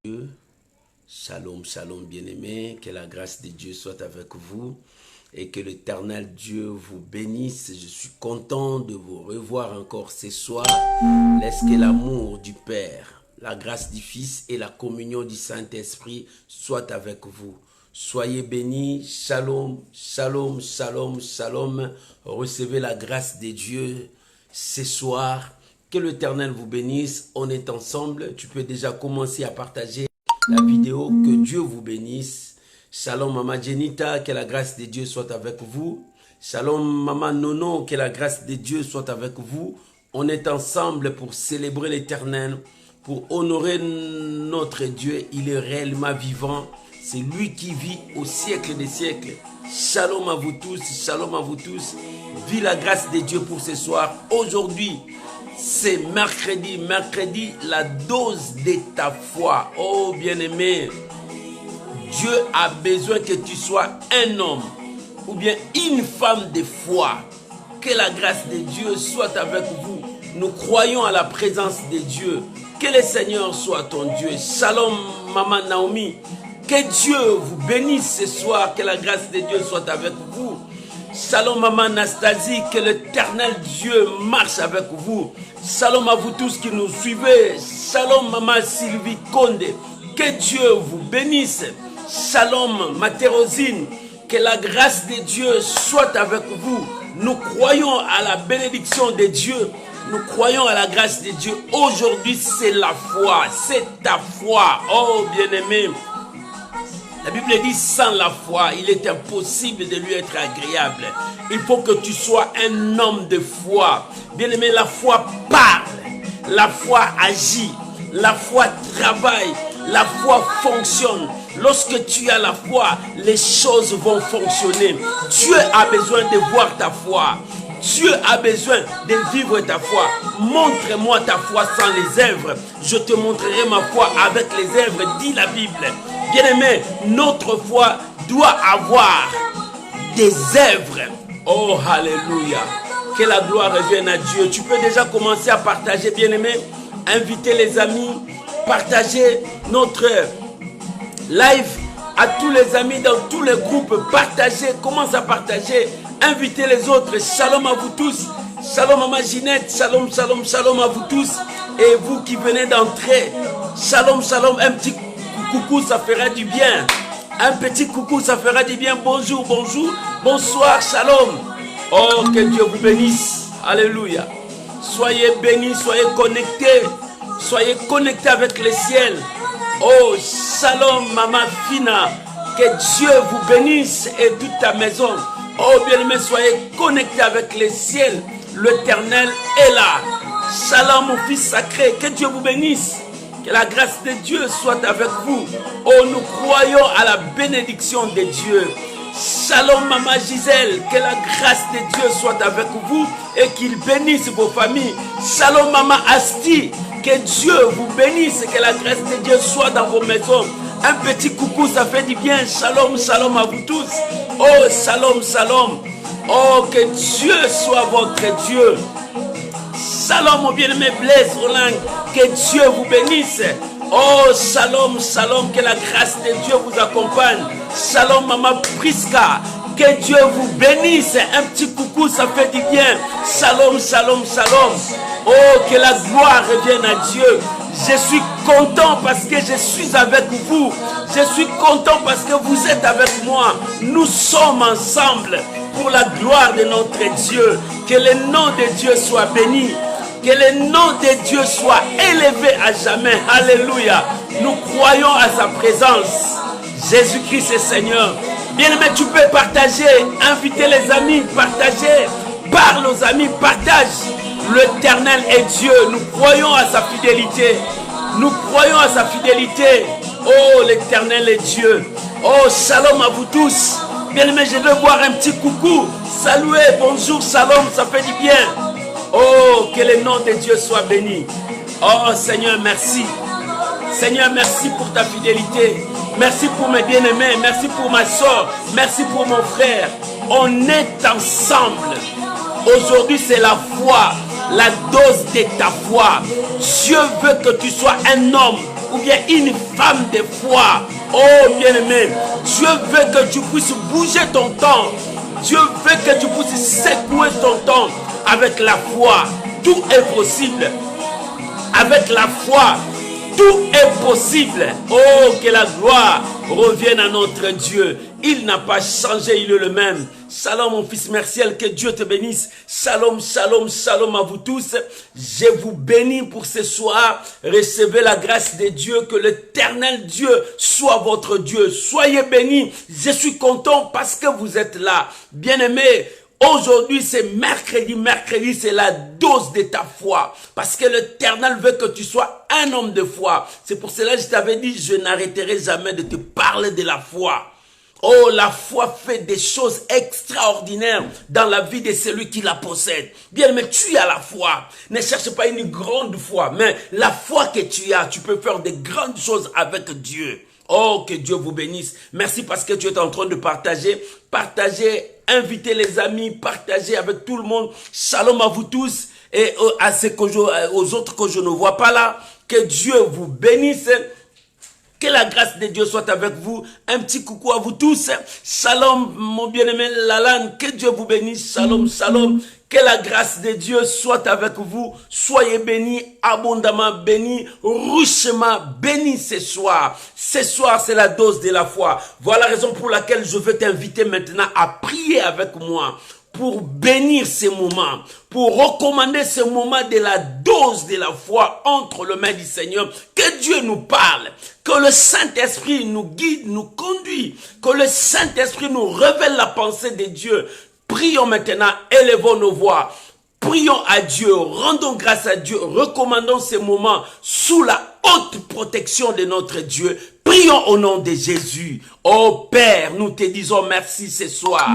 Dieu. Shalom, shalom bien-aimés, que la grâce de Dieu soit avec vous et que l'Éternel Dieu vous bénisse. Je suis content de vous revoir encore ce soir. Laisse que l'amour du Père, la grâce du Fils et la communion du Saint-Esprit soient avec vous. Soyez bénis, shalom, shalom, shalom, shalom. Recevez la grâce de Dieu ce soir. Que l'Éternel vous bénisse. On est ensemble. Tu peux déjà commencer à partager la vidéo. Que Dieu vous bénisse. Shalom Maman Jenita, que la grâce de Dieu soit avec vous. Shalom Maman Nono, que la grâce de Dieu soit avec vous. On est ensemble pour célébrer l'Éternel, pour honorer notre Dieu. Il est réellement vivant. C'est lui qui vit au siècle des siècles. Shalom à vous tous, shalom à vous tous. Vive la grâce de Dieu pour ce soir. Aujourd'hui, c'est mercredi, la dose de ta foi. Oh bien-aimé, Dieu a besoin que tu sois un homme ou bien une femme de foi. Que la grâce de Dieu soit avec vous. Nous croyons à la présence de Dieu. Que le Seigneur soit ton Dieu. Shalom Maman Naomi. Que Dieu vous bénisse ce soir. Que la grâce de Dieu soit avec vous. Shalom Maman Anastasie, que l'Éternel Dieu marche avec vous. Shalom à vous tous qui nous suivez. Shalom Maman Sylvie Konde, que Dieu vous bénisse. Shalom Matérosine, que la grâce de Dieu soit avec vous. Nous croyons à la bénédiction de Dieu. Nous croyons à la grâce de Dieu. Aujourd'hui c'est la foi, c'est ta foi. Oh bien-aimé, la Bible dit sans la foi, il est impossible de lui être agréable. Il faut que tu sois un homme de foi. Bien-aimé, la foi parle, la foi agit, la foi travaille, la foi fonctionne. Lorsque tu as la foi, les choses vont fonctionner. Dieu a besoin de voir ta foi. Dieu a besoin de vivre ta foi. Montre-moi ta foi sans les œuvres. Je te montrerai ma foi avec les œuvres, dit la Bible. Bien-aimé, notre foi doit avoir des œuvres. Oh, alléluia. Que la gloire revienne à Dieu. Tu peux déjà commencer à partager, bien-aimé. Inviter les amis. Partager notre live à tous les amis dans tous les groupes. Partagez, commence à partager. Invitez les autres. Shalom à vous tous. Shalom Maman Ginette. Shalom, shalom, shalom à vous tous. Et vous qui venez d'entrer. Shalom, shalom. Un petit coucou, ça fera du bien. Un petit coucou, ça fera du bien. Bonjour, bonjour. Bonsoir, shalom. Oh, que Dieu vous bénisse. Alléluia. Soyez bénis, soyez connectés. Soyez connectés avec le ciel. Oh, shalom, Maman Fina. Que Dieu vous bénisse et toute ta maison. Oh, bien-aimés, soyez connectés avec le ciel. L'Éternel est là. Shalom, mon fils sacré. Que Dieu vous bénisse. Que la grâce de Dieu soit avec vous. Oh, nous croyons à la bénédiction de Dieu. Shalom Maman Gisèle, que la grâce de Dieu soit avec vous et qu'il bénisse vos familles. Shalom Maman Asti, que Dieu vous bénisse, que la grâce de Dieu soit dans vos maisons. Un petit coucou, ça fait du bien. Shalom, shalom à vous tous. Oh, shalom, shalom. Oh, que Dieu soit votre Dieu. Shalom, mon bien-aimé Blaise Roland, que Dieu vous bénisse. Oh, shalom, shalom, que la grâce de Dieu vous accompagne. Shalom, Maman Priska, que Dieu vous bénisse. Un petit coucou, ça fait du bien. Shalom, shalom, shalom. Oh, que la gloire revienne à Dieu. Je suis content parce que je suis avec vous. Je suis content parce que vous êtes avec moi. Nous sommes ensemble pour la gloire de notre Dieu. Que le nom de Dieu soit béni. Que le nom de Dieu soit élevé à jamais. Alléluia. Nous croyons à sa présence. Jésus-Christ est Seigneur. Bien-aimé, tu peux partager. Inviter les amis. Partager. Parle aux amis. Partage. L'Éternel est Dieu. Nous croyons à sa fidélité. Nous croyons à sa fidélité. Oh, l'Éternel est Dieu. Oh, shalom à vous tous. Bien-aimé, je veux voir un petit coucou. Saluez, bonjour, shalom, ça fait du bien. Oh, que le nom de Dieu soit béni. Oh, Seigneur, merci. Seigneur, merci pour ta fidélité. Merci pour mes bien-aimés. Merci pour ma soeur. Merci pour mon frère. On est ensemble. Aujourd'hui, c'est la foi. La dose de ta foi. Dieu veut que tu sois un homme ou bien une femme de foi. Oh bien-aimé, Dieu veut que tu puisses bouger ton temps. Dieu veut que tu puisses secouer ton temps avec la foi. Tout est possible. Avec la foi, tout est possible. Oh, que la gloire revienne à notre Dieu. Il n'a pas changé, il est le même. Shalom mon fils Merciel, que Dieu te bénisse. Shalom, shalom, shalom à vous tous. Je vous bénis pour ce soir. Recevez la grâce de Dieu, que l'éternel Dieu soit votre Dieu. Soyez bénis. Je suis content parce que vous êtes là. Bien-aimés, aujourd'hui, c'est mercredi. Mercredi, c'est la dose de ta foi. Parce que l'Éternel veut que tu sois un homme de foi. C'est pour cela que je t'avais dit, je n'arrêterai jamais de te parler de la foi. Oh, la foi fait des choses extraordinaires dans la vie de celui qui la possède. Bien, mais tu as la foi. Ne cherche pas une grande foi, mais la foi que tu as, tu peux faire de grandes choses avec Dieu. Oh, que Dieu vous bénisse. Merci parce que tu es en train de partager. Partagez, invitez les amis, partagez avec tout le monde. Shalom à vous tous et aux autres que je ne vois pas là. Que Dieu vous bénisse. Que la grâce de Dieu soit avec vous. Un petit coucou à vous tous. Shalom, mon bien-aimé Lalan. Que Dieu vous bénisse. Shalom, shalom. Que la grâce de Dieu soit avec vous. Soyez bénis, abondamment bénis, richement bénis ce soir. Ce soir, c'est la dose de la foi. Voilà la raison pour laquelle je veux t'inviter maintenant à prier avec moi. Pour bénir ces moments, pour recommander ce moment de la dose de la foi entre les mains du Seigneur, que Dieu nous parle, que le Saint-Esprit nous guide, nous conduit, que le Saint-Esprit nous révèle la pensée de Dieu. Prions maintenant, élevons nos voix, prions à Dieu, rendons grâce à Dieu, recommandons ces moments sous la haute protection de notre Dieu. Prions au nom de Jésus. Oh Père, nous te disons merci ce soir.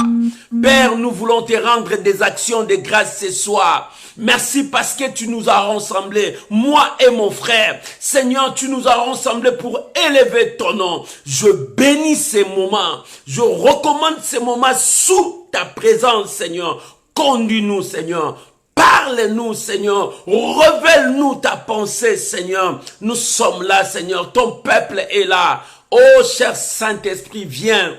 Père, nous voulons te rendre des actions de grâce ce soir. Merci parce que tu nous as rassemblés, moi et mon frère. Seigneur, tu nous as rassemblés pour élever ton nom. Je bénis ces moments. Je recommande ces moments sous ta présence, Seigneur. Conduis-nous, Seigneur. Parle-nous, Seigneur. Révèle-nous ta pensée, Seigneur. Nous sommes là, Seigneur. Ton peuple est là. Oh, cher Saint-Esprit, viens.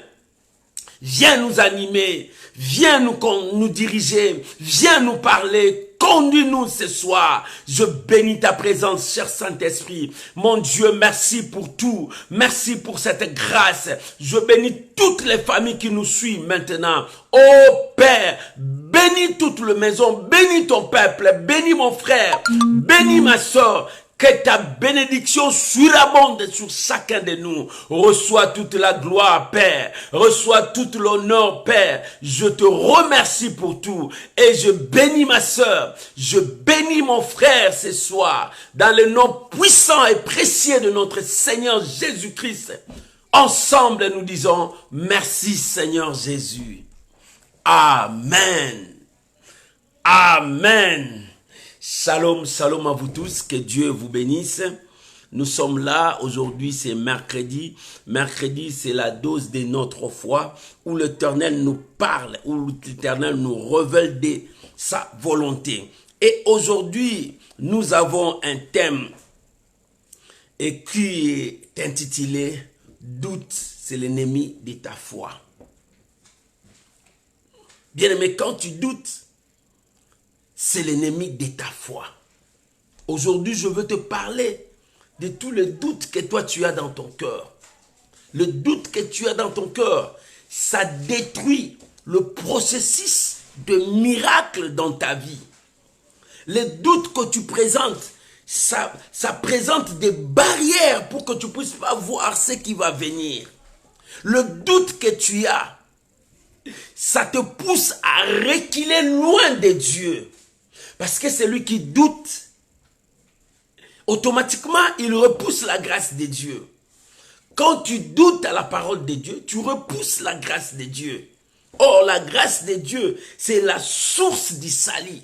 Viens nous animer. Viens nous diriger. Viens nous parler. Conduis-nous ce soir. Je bénis ta présence, cher Saint-Esprit. Mon Dieu, merci pour tout. Merci pour cette grâce. Je bénis toutes les familles qui nous suivent maintenant. Oh Père, bénis toute la maison. Bénis ton peuple. Bénis mon frère. Bénis ma soeur. Que ta bénédiction surabonde sur chacun de nous. Reçois toute la gloire, Père. Reçois tout l'honneur, Père. Je te remercie pour tout. Et je bénis ma sœur. Je bénis mon frère ce soir. Dans le nom puissant et précieux de notre Seigneur Jésus-Christ. Ensemble, nous disons merci Seigneur Jésus. Amen. Amen. Shalom, shalom à vous tous, que Dieu vous bénisse. Nous sommes là, aujourd'hui c'est mercredi. Mercredi c'est la dose de notre foi, où l'Éternel nous parle, où l'Éternel nous révèle de sa volonté. Et aujourd'hui, nous avons un thème et qui est intitulé « Doute, c'est l'ennemi de ta foi ». Bien aimé, quand tu doutes, c'est l'ennemi de ta foi. Aujourd'hui, je veux te parler de tous les doutes que toi tu as dans ton cœur. Le doute que tu as dans ton cœur, ça détruit le processus de miracle dans ta vie. Les doutes que tu présentes, ça présente des barrières pour que tu ne puisses pas voir ce qui va venir. Le doute que tu as, ça te pousse à reculer loin de Dieu. Parce que celui qui doute, automatiquement, il repousse la grâce de Dieu. Quand tu doutes à la parole de Dieu, tu repousses la grâce de Dieu. Or, la grâce de Dieu, c'est la source du salut.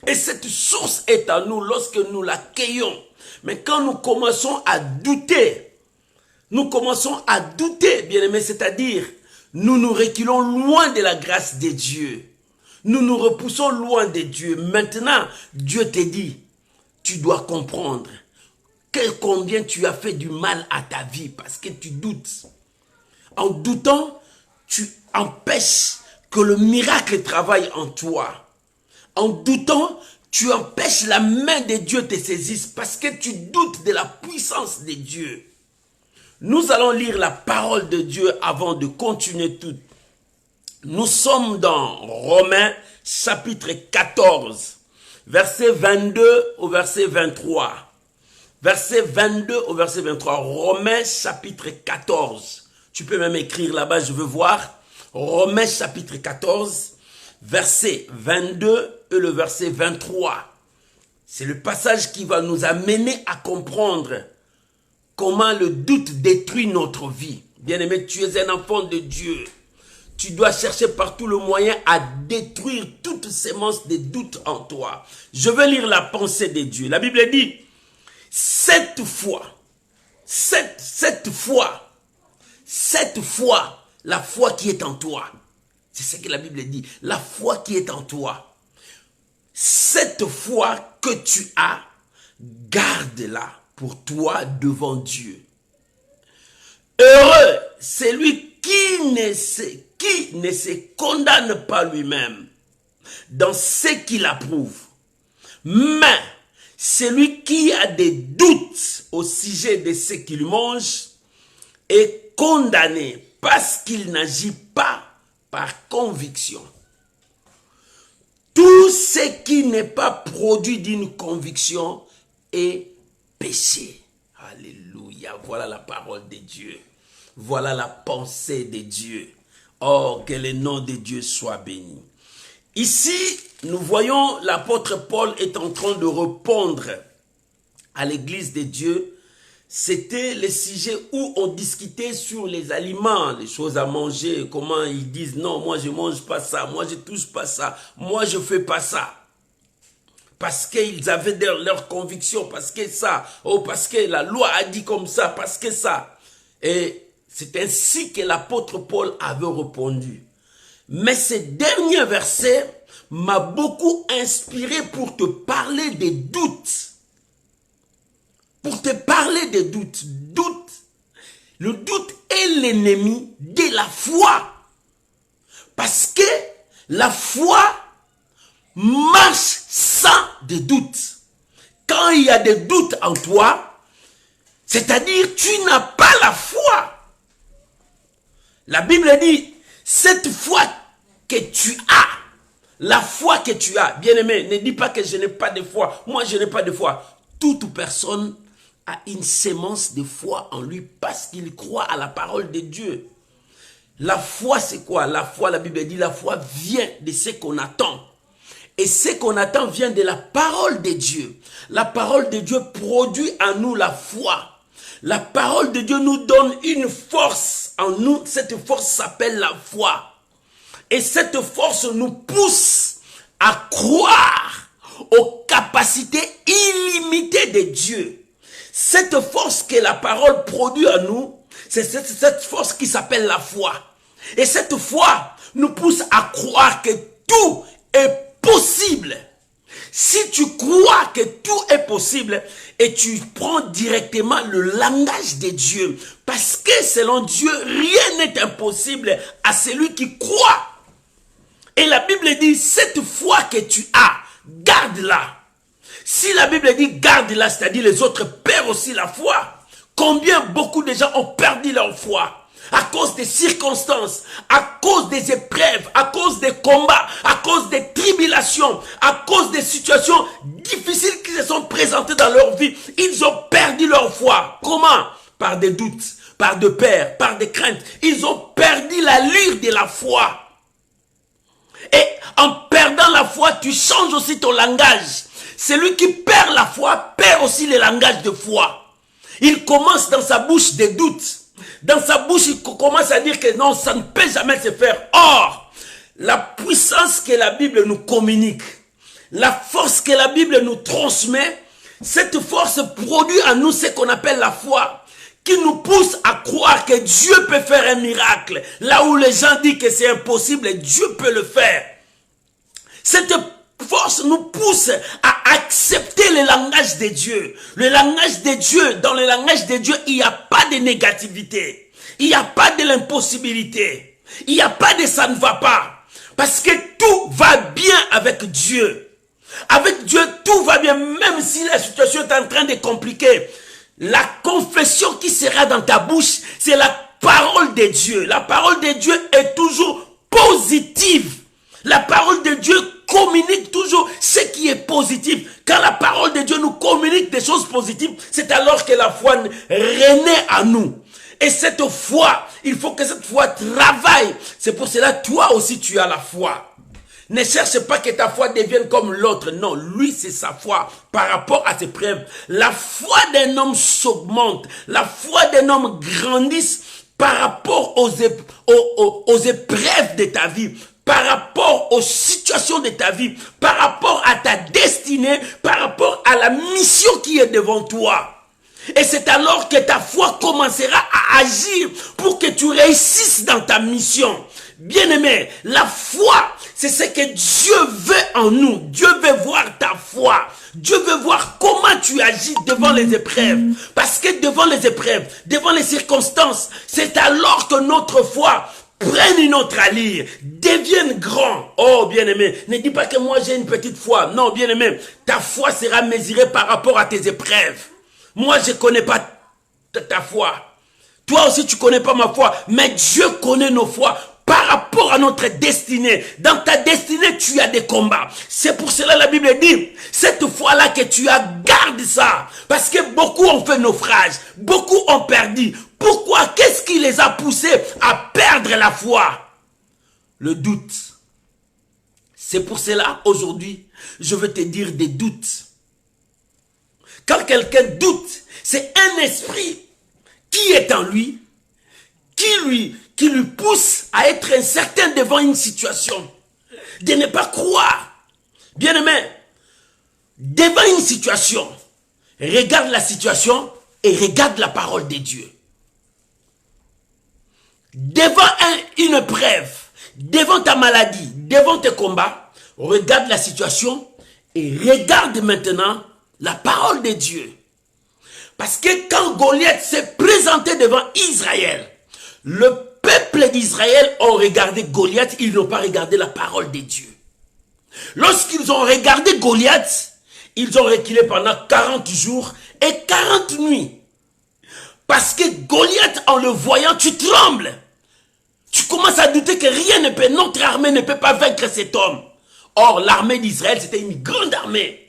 Et cette source est en nous lorsque nous l'accueillons. Mais quand nous commençons à douter, bien aimé, c'est-à-dire, nous nous reculons loin de la grâce de Dieu. Nous nous repoussons loin de Dieu. Maintenant, Dieu te dit, tu dois comprendre combien tu as fait du mal à ta vie parce que tu doutes. En doutant, tu empêches que le miracle travaille en toi. En doutant, tu empêches la main de Dieu te saisisse parce que tu doutes de la puissance de Dieu. Nous allons lire la parole de Dieu avant de continuer tout. Nous sommes dans Romains chapitre 14, verset 22 au verset 23. Verset 22 au verset 23. Romains chapitre 14. Tu peux même écrire là-bas, je veux voir. Romains chapitre 14, verset 22 et le verset 23. C'est le passage qui va nous amener à comprendre comment le doute détruit notre vie. Bien-aimé, tu es un enfant de Dieu. Tu dois chercher par tout le moyen à détruire toute sémence de doute en toi. Je vais lire la pensée de Dieu. La Bible dit, cette fois, la foi qui est en toi. C'est ce que la Bible dit. La foi qui est en toi. Cette foi que tu as, garde-la pour toi devant Dieu. Heureux, c'est lui qui ne se condamne pas lui-même dans ce qu'il approuve. Mais celui qui a des doutes au sujet de ce qu'il mange est condamné parce qu'il n'agit pas par conviction. Tout ce qui n'est pas produit d'une conviction est péché. Alléluia. Voilà la parole de Dieu. Voilà la pensée de Dieu. Oh, que le nom de Dieu soit béni. Ici, nous voyons l'apôtre Paul est en train de répondre à l'église de Dieu. C'était le sujet où on discutait sur les aliments, les choses à manger, comment ils disent non, moi je ne mange pas ça, moi je ne touche pas ça, moi je ne fais pas ça. Parce qu'ils avaient leur conviction, parce que ça, oh, parce que la loi a dit comme ça, parce que ça. Et c'est ainsi que l'apôtre Paul avait répondu. Mais ce dernier verset m'a beaucoup inspiré pour te parler des doutes. Pour te parler des doutes. Le doute est l'ennemi de la foi. Parce que la foi marche sans des doutes. Quand il y a des doutes en toi, c'est-à-dire tu n'as pas la foi. La Bible dit, cette foi que tu as, la foi que tu as, bien-aimé, ne dis pas que je n'ai pas de foi. Moi, je n'ai pas de foi. Toute personne a une sémence de foi en lui parce qu'il croit à la parole de Dieu. La foi, c'est quoi? La foi, la Bible dit, la foi vient de ce qu'on attend. Et ce qu'on attend vient de la parole de Dieu. La parole de Dieu produit en nous la foi. La parole de Dieu nous donne une force en nous. Cette force s'appelle la foi. Et cette force nous pousse à croire aux capacités illimitées de Dieu. Cette force que la parole produit en nous, c'est cette force qui s'appelle la foi. Et cette foi nous pousse à croire que tout est possible. Si tu crois que tout est possible et tu prends directement le langage de Dieu, parce que selon Dieu, rien n'est impossible à celui qui croit. Et la Bible dit, cette foi que tu as, garde-la. Si la Bible dit garde-la, c'est-à-dire les autres perdent aussi la foi. Combien beaucoup de gens ont perdu leur foi à cause des circonstances, à cause des épreuves, à cause des combats, à cause des tribulations, à cause des situations difficiles qui se sont présentées dans leur vie. Ils ont perdu leur foi. Comment? Par des doutes, par des peurs, par des craintes. Ils ont perdu l'allure de la foi. Et en perdant la foi, tu changes aussi ton langage. Celui qui perd la foi, perd aussi le langage de foi. Il commence dans sa bouche des doutes. Dans sa bouche, il commence à dire que non, ça ne peut jamais se faire. Or, la puissance que la Bible nous communique, la force que la Bible nous transmet, cette force produit en nous ce qu'on appelle la foi, qui nous pousse à croire que Dieu peut faire un miracle. Là où les gens disent que c'est impossible, Dieu peut le faire. Cette force nous pousse à accepter le langage de Dieu. Le langage de Dieu, dans le langage de Dieu, il n'y a pas de négativité. Il n'y a pas de l'impossibilité. Il n'y a pas de ça ne va pas. Parce que tout va bien avec Dieu. Avec Dieu, tout va bien, même si la situation est en train de compliquer. La confession qui sera dans ta bouche, c'est la parole de Dieu. La parole de Dieu est toujours positive. La parole de Dieu communique toujours ce qui est positif. Quand la parole de Dieu nous communique des choses positives, c'est alors que la foi renaît à nous. Et cette foi, il faut que cette foi travaille. C'est pour cela, toi aussi, tu as la foi. Ne cherche pas que ta foi devienne comme l'autre. Non, lui, c'est sa foi par rapport à ses preuves. La foi d'un homme s'augmente. La foi d'un homme grandit par rapport aux épreuves de ta vie, par rapport aux situations de ta vie, par rapport à ta destinée, par rapport à la mission qui est devant toi. Et c'est alors que ta foi commencera à agir pour que tu réussisses dans ta mission. Bien-aimé, la foi, c'est ce que Dieu veut en nous. Dieu veut voir ta foi. Dieu veut voir comment tu agis devant les épreuves. Parce que devant les épreuves, devant les circonstances, c'est alors que notre foi prenne une autre allure, devienne grand. Oh, bien-aimé, ne dis pas que moi j'ai une petite foi. Non, bien-aimé, ta foi sera mesurée par rapport à tes épreuves. Moi, je ne connais pas ta foi. Toi aussi, tu ne connais pas ma foi. Mais Dieu connaît nos foi par rapport à notre destinée. Dans ta destinée, tu as des combats. C'est pour cela la Bible dit, cette foi-là que tu as, garde ça. Parce que beaucoup ont fait naufrage. Beaucoup ont perdu. Pourquoi? Qu'est-ce qui les a poussés à perdre la foi? Le doute. C'est pour cela, aujourd'hui, je veux te dire des doutes. Quand quelqu'un doute, c'est un esprit qui est en lui, qui lui pousse à être incertain devant une situation, de ne pas croire. Bien-aimé, devant une situation, regarde la situation et regarde la parole de Dieu. Devant une épreuve, devant ta maladie, devant tes combats, regarde la situation et regarde maintenant la parole de Dieu. Parce que quand Goliath s'est présenté devant Israël, le peuple d'Israël ont regardé Goliath, ils n'ont pas regardé la parole de Dieu. Lorsqu'ils ont regardé Goliath, ils ont reculé pendant 40 jours et 40 nuits. Parce que Goliath, en le voyant, tu trembles. Tu commences à douter que rien ne peut, notre armée ne peut pas vaincre cet homme. Or, l'armée d'Israël, c'était une grande armée.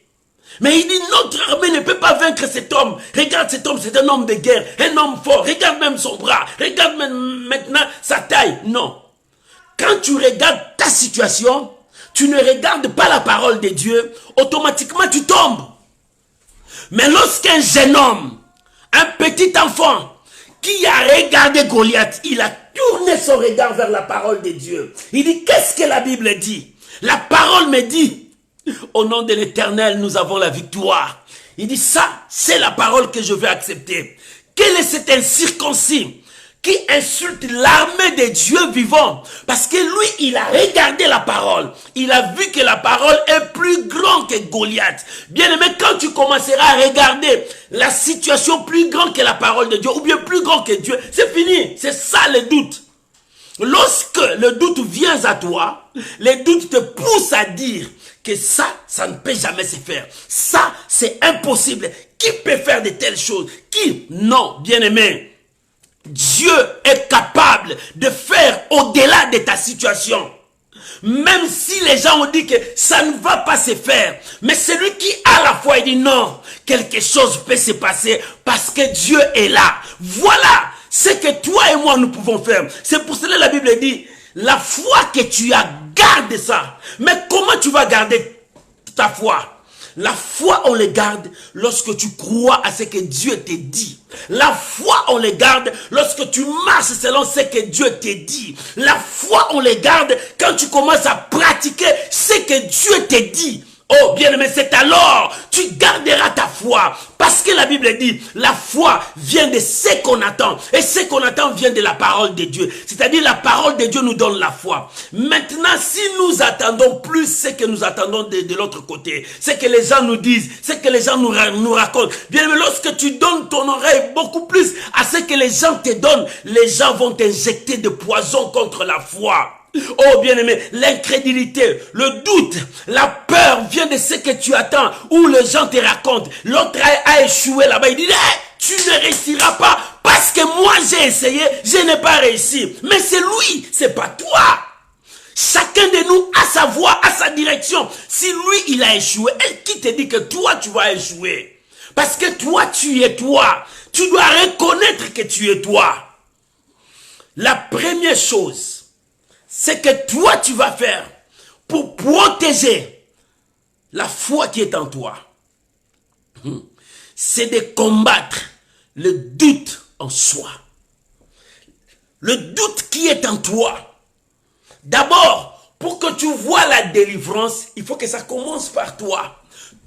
Mais il dit, notre armée ne peut pas vaincre cet homme. Regarde cet homme, c'est un homme de guerre, un homme fort. Regarde même son bras, regarde même maintenant sa taille. Non. Quand tu regardes ta situation, tu ne regardes pas la parole de Dieu, automatiquement tu tombes. Mais lorsqu'un jeune homme, un petit enfant, qui a regardé Goliath, il a tourné son regard vers la parole de Dieu. Il dit, qu'est-ce que la Bible dit? La parole me dit, au nom de l'Éternel, nous avons la victoire. Il dit, ça, c'est la parole que je vais accepter. Quel est cet incirconcis qui insulte l'armée de Dieu vivant? Parce que lui, il a regardé la parole. Il a vu que la parole est plus grande que Goliath. Bien aimé, quand tu commenceras à regarder la situation plus grande que la parole de Dieu, ou bien plus grande que Dieu, c'est fini. C'est ça le doute. Lorsque le doute vient à toi, le doute te pousse à dire que ça ne peut jamais se faire. Ça, c'est impossible. Qui peut faire de telles choses? Qui? Non, bien-aimé. Dieu est capable de faire au-delà de ta situation. Même si les gens ont dit que ça ne va pas se faire. Mais celui qui a la foi, il dit non, quelque chose peut se passer parce que Dieu est là. Voilà ce que toi et moi nous pouvons faire. C'est pour cela que la Bible dit, la foi que tu as, garde ça. Mais comment tu vas garder ta foi? La foi, on le garde lorsque tu crois à ce que Dieu te dit. La foi, on le garde lorsque tu marches selon ce que Dieu te dit. La foi, on le garde quand tu commences à pratiquer ce que Dieu te dit. Oh bien-aimé, c'est alors tu garderas ta foi. Parce que la Bible dit, la foi vient de ce qu'on attend. Et ce qu'on attend vient de la parole de Dieu. C'est-à-dire la parole de Dieu nous donne la foi. Maintenant, si nous attendons plus ce que nous attendons de l'autre côté, ce que les gens nous disent, ce que les gens nous racontent, bien-aimé, lorsque tu donnes ton oreille beaucoup plus à ce que les gens te donnent, les gens vont t'injecter de poison contre la foi. Oh bien-aimé, l'incrédulité, le doute, la peur vient de ce que tu attends, où les gens te racontent. L'autre a échoué là-bas, il dit, tu ne réussiras pas parce que moi j'ai essayé, je n'ai pas réussi. Mais c'est lui, c'est pas toi. Chacun de nous a sa voie, a sa direction. Si lui il a échoué, qui te dit que toi tu vas échouer? Parce que toi tu es toi. Tu dois reconnaître que tu es toi. La première chose, c'est que toi tu vas faire pour protéger la foi qui est en toi, c'est de combattre le doute en soi. Le doute qui est en toi. D'abord, pour que tu vois la délivrance, il faut que ça commence par toi.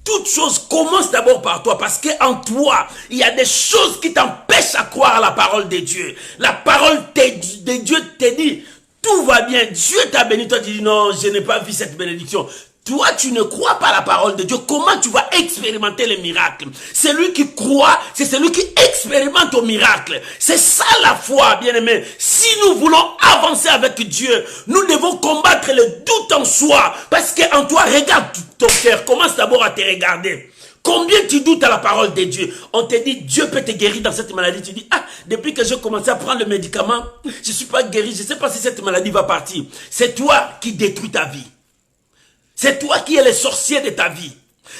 Toute chose commence d'abord par toi, parce qu'en toi, il y a des choses qui t'empêchent à croire à la parole de Dieu. La parole de Dieu te dit, tout va bien, Dieu t'a béni, toi tu dis non, je n'ai pas vu cette bénédiction. Toi, tu ne crois pas à la parole de Dieu. Comment tu vas expérimenter les miracles? Celui qui croit, c'est celui qui expérimente au miracle. C'est ça la foi, bien-aimé. Si nous voulons avancer avec Dieu, nous devons combattre le doute en soi. Parce qu'en toi, regarde ton cœur. Commence d'abord à te regarder. Combien tu doutes à la parole de Dieu? On te dit, Dieu peut te guérir dans cette maladie. Tu dis, depuis que j'ai commencé à prendre le médicament, je ne suis pas guéri. Je ne sais pas si cette maladie va partir. C'est toi qui détruis ta vie. C'est toi qui es le sorcier de ta vie.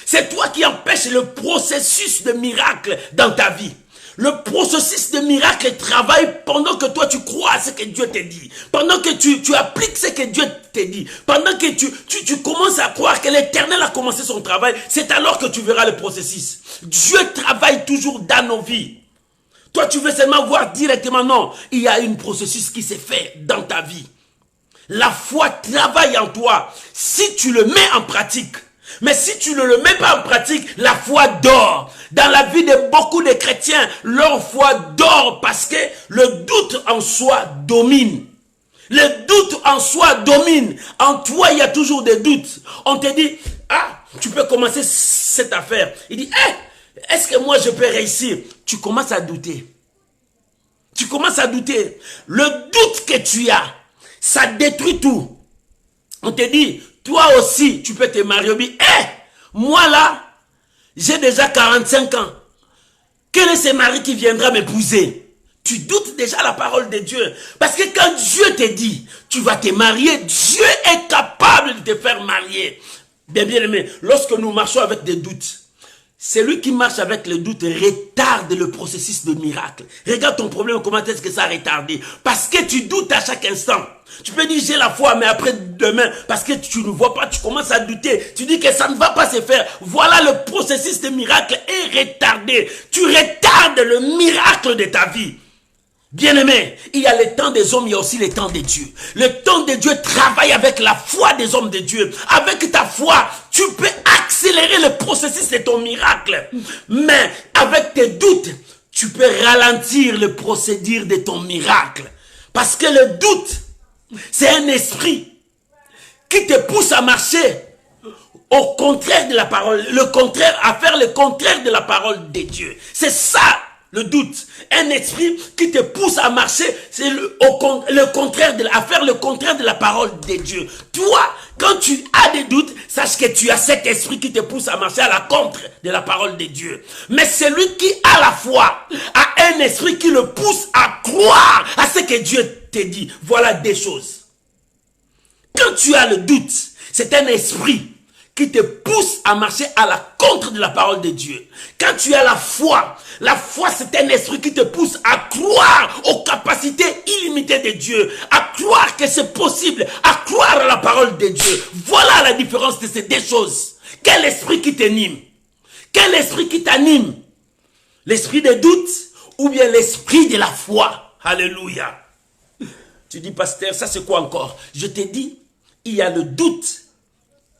C'est toi qui empêches le processus de miracle dans ta vie. Le processus de miracle travaille pendant que toi tu crois à ce que Dieu te dit. Pendant que tu appliques ce que Dieu te dit. Pendant que tu commences à croire que l'Éternel a commencé son travail. C'est alors que tu verras le processus. Dieu travaille toujours dans nos vies. Toi tu veux seulement voir directement. Non, il y a un processus qui s'est fait dans ta vie. La foi travaille en toi si tu le mets en pratique. Mais si tu ne le mets pas en pratique, la foi dort. Dans la vie de beaucoup de chrétiens, leur foi dort parce que le doute en soi domine. Le doute en soi domine. En toi, il y a toujours des doutes. On te dit, tu peux commencer cette affaire. Il dit, est-ce que moi je peux réussir? Tu commences à douter. Tu commences à douter. Le doute que tu as, ça détruit tout. On te dit, toi aussi, tu peux te marier. Moi là, j'ai déjà 45 ans. Quel est ce mari qui viendra m'épouser? Tu doutes déjà la parole de Dieu. Parce que quand Dieu te dit, tu vas te marier, Dieu est capable de te faire marier. Bien aimé, lorsque nous marchons avec des doutes, celui qui marche avec le doute retarde le processus de miracle. Regarde ton problème, comment est-ce que ça a retardé? Parce que tu doutes à chaque instant. Tu peux dire j'ai la foi, mais après demain, parce que tu ne vois pas, tu commences à douter. Tu dis que ça ne va pas se faire. Voilà, le processus de miracle est retardé. Tu retardes le miracle de ta vie. Bien-aimé, il y a le temps des hommes, il y a aussi le temps de Dieu. Le temps de Dieu travaille avec la foi des hommes de Dieu. Avec ta foi, tu peux accélérer le processus de ton miracle. Mais avec tes doutes, tu peux ralentir le procédure de ton miracle. Parce que le doute, c'est un esprit qui te pousse à marcher au contraire de la parole. Le contraire, à faire le contraire de la parole de Dieu. C'est ça. Le doute, un esprit qui te pousse à marcher, c'est le contraire à faire le contraire de la parole de Dieu. Toi, quand tu as des doutes, sache que tu as cet esprit qui te pousse à marcher à la contre de la parole de Dieu. Mais celui qui a la foi a un esprit qui le pousse à croire à ce que Dieu te dit. Voilà des choses. Quand tu as le doute, c'est un esprit qui te pousse à marcher à la contre de la parole de Dieu. Quand tu as la foi c'est un esprit qui te pousse à croire aux capacités illimitées de Dieu, à croire que c'est possible, à croire à la parole de Dieu. Voilà la différence de ces deux choses. Quel esprit qui t'anime? Quel esprit qui t'anime? L'esprit de doute ou bien l'esprit de la foi? Alléluia. Tu dis, pasteur, ça c'est quoi encore? Je te dis, il y a le doute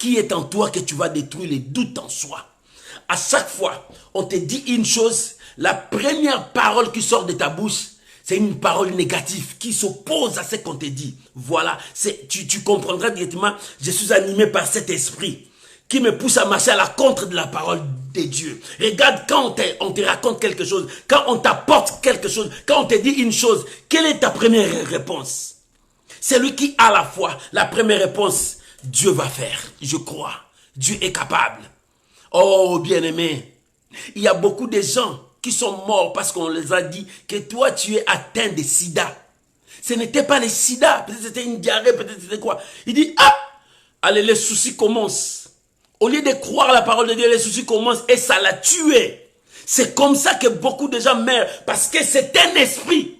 qui est en toi que tu vas détruire les doutes en soi. À chaque fois, on te dit une chose, la première parole qui sort de ta bouche, c'est une parole négative qui s'oppose à ce qu'on te dit. Voilà, tu comprendras directement, je suis animé par cet esprit qui me pousse à marcher à la contre de la parole de Dieu. Regarde, quand on te raconte quelque chose, quand on t'apporte quelque chose, quand on te dit une chose, quelle est ta première réponse? Celui qui a la foi, la première réponse, Dieu va faire, je crois. Dieu est capable. Oh, bien-aimé, il y a beaucoup de gens qui sont morts parce qu'on les a dit que toi, tu es atteint de sida. Ce n'était pas le sida, peut-être c'était une diarrhée, peut-être c'était quoi. Il dit, ah, allez, les soucis commencent. Au lieu de croire la parole de Dieu, les soucis commencent et ça l'a tué. C'est comme ça que beaucoup de gens meurent, parce que c'est un esprit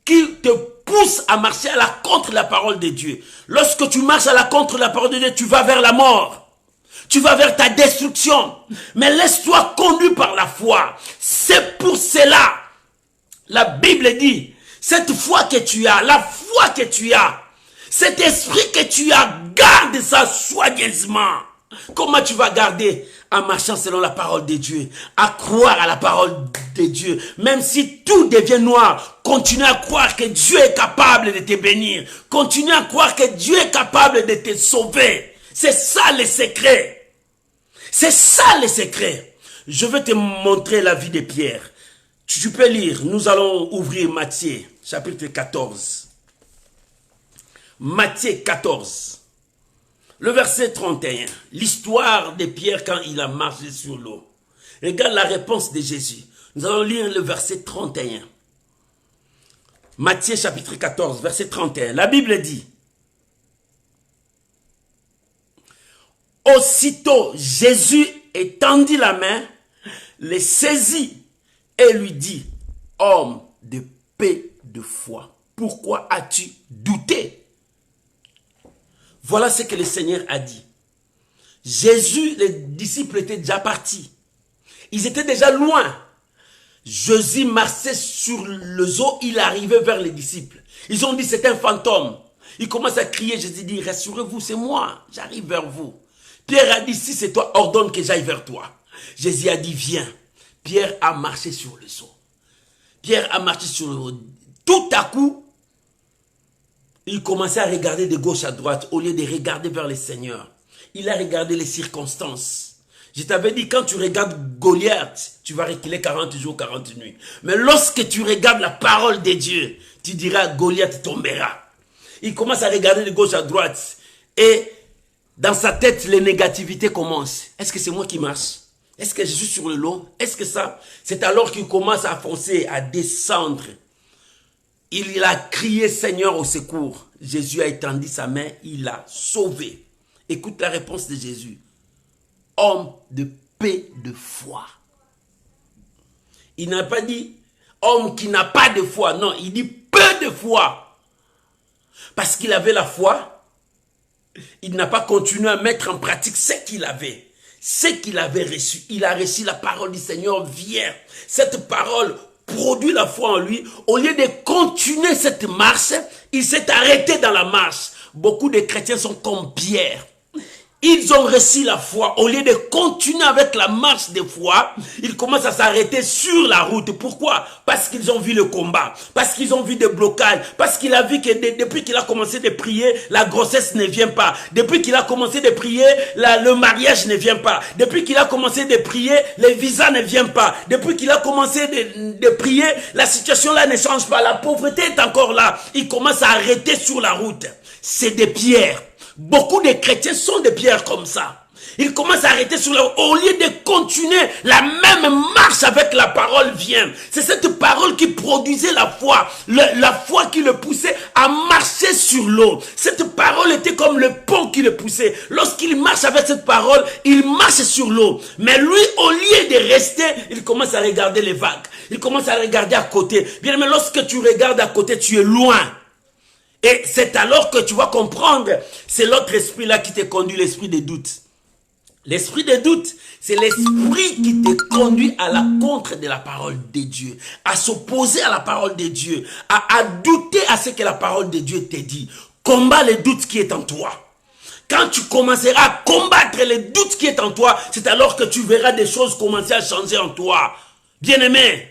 qui te pousse à marcher à la contre de la parole de Dieu. Lorsque tu marches à la contre de la parole de Dieu, tu vas vers la mort. Tu vas vers ta destruction. Mais laisse-toi conduire par la foi. C'est pour cela, la Bible dit, cette foi que tu as, la foi que tu as, cet esprit que tu as, garde ça soigneusement. Comment tu vas garder? En marchant selon la parole de Dieu, à croire à la parole de Dieu. Même si tout devient noir, continue à croire que Dieu est capable de te bénir. Continue à croire que Dieu est capable de te sauver. C'est ça le secret. C'est ça le secret. Je vais te montrer la vie de Pierre. Tu peux lire. Nous allons ouvrir Matthieu, chapitre 14. Matthieu 14. Le verset 31, l'histoire de Pierre quand il a marché sur l'eau. Regarde la réponse de Jésus. Nous allons lire le verset 31. Matthieu chapitre 14, verset 31. La Bible dit, aussitôt Jésus étendit la main, le saisit et lui dit, homme de paix de foi, pourquoi as-tu douté? Voilà ce que le Seigneur a dit. Jésus, les disciples étaient déjà partis. Ils étaient déjà loin. Jésus marchait sur les eaux, il arrivait vers les disciples. Ils ont dit c'est un fantôme. Il commence à crier, Jésus dit rassurez-vous, c'est moi, j'arrive vers vous. Pierre a dit si c'est toi, ordonne que j'aille vers toi. Jésus a dit viens. Pierre a marché sur les eaux. Pierre a marché sur les eaux. Tout à coup, il commençait à regarder de gauche à droite au lieu de regarder vers le Seigneur. Il a regardé les circonstances. Je t'avais dit, quand tu regardes Goliath, tu vas reculer 40 jours, 40 nuits. Mais lorsque tu regardes la parole de Dieu, tu diras Goliath tombera. Il commence à regarder de gauche à droite. Et dans sa tête, les négativités commencent. Est-ce que c'est moi qui marche? Est-ce que je suis sur le long? Est-ce que ça? C'est alors qu'il commence à foncer, à descendre. Il a crié Seigneur au secours. Jésus a étendu sa main, il l'a sauvé. Écoute la réponse de Jésus. Homme de paix de foi. Il n'a pas dit homme qui n'a pas de foi. Non, il dit peu de foi. Parce qu'il avait la foi, il n'a pas continué à mettre en pratique ce qu'il avait. Ce qu'il avait reçu. Il a reçu la parole du Seigneur, viens. Cette parole produit la foi en lui. Au lieu de continuer cette marche, il s'est arrêté dans la marche. Beaucoup de chrétiens sont comme Pierre. Ils ont reçu la foi. Au lieu de continuer avec la marche de foi, ils commencent à s'arrêter sur la route. Pourquoi? Parce qu'ils ont vu le combat. Parce qu'ils ont vu des blocages. Parce qu'il a vu que depuis qu'il a commencé de prier, la grossesse ne vient pas. Depuis qu'il a commencé de prier, le mariage ne vient pas. Depuis qu'il a commencé de prier, les visas ne viennent pas. Depuis qu'il a commencé de prier, la situation là ne change pas. La pauvreté est encore là. Il commence à arrêter sur la route. C'est des pierres. Beaucoup de chrétiens sont des pierres comme ça. Ils commencent à arrêter sur la route. Au lieu de continuer la même marche avec la parole vient. C'est cette parole qui produisait la foi. La foi qui le poussait à marcher sur l'eau. Cette parole était comme le pont qui le poussait. Lorsqu'il marche avec cette parole, il marche sur l'eau. Mais lui, au lieu de rester, il commence à regarder les vagues. Il commence à regarder à côté. Bien, mais lorsque tu regardes à côté, tu es loin. Et c'est alors que tu vas comprendre, c'est l'autre esprit là qui te conduit, l'esprit de doute. L'esprit de doute, c'est l'esprit qui te conduit à la contre de la parole de Dieu, à s'opposer à la parole de Dieu, à douter à ce que la parole de Dieu te dit. Combat le doute qui est en toi. quand tu commenceras à combattre les doutes qui est en toi, c'est alors que tu verras des choses commencer à changer en toi. Bien-aimé,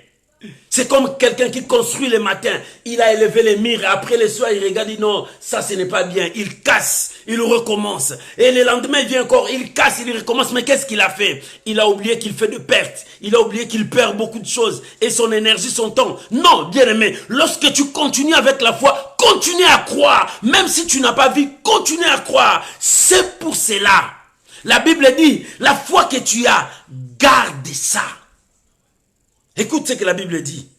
c'est comme quelqu'un qui construit le matin. Il a élevé les murs et après le soir, il regarde, il dit non, ça ce n'est pas bien. Il casse, il recommence. Et le lendemain, il vient encore, il casse, il recommence. Mais qu'est-ce qu'il a fait? Il a oublié qu'il fait de pertes. Il a oublié qu'il perd beaucoup de choses. Et son énergie, son temps. Non, bien-aimé, lorsque tu continues avec la foi, continue à croire. Même si tu n'as pas vu, continue à croire. C'est pour cela. La Bible dit, la foi que tu as, garde ça. Écoute ce que la Bible dit.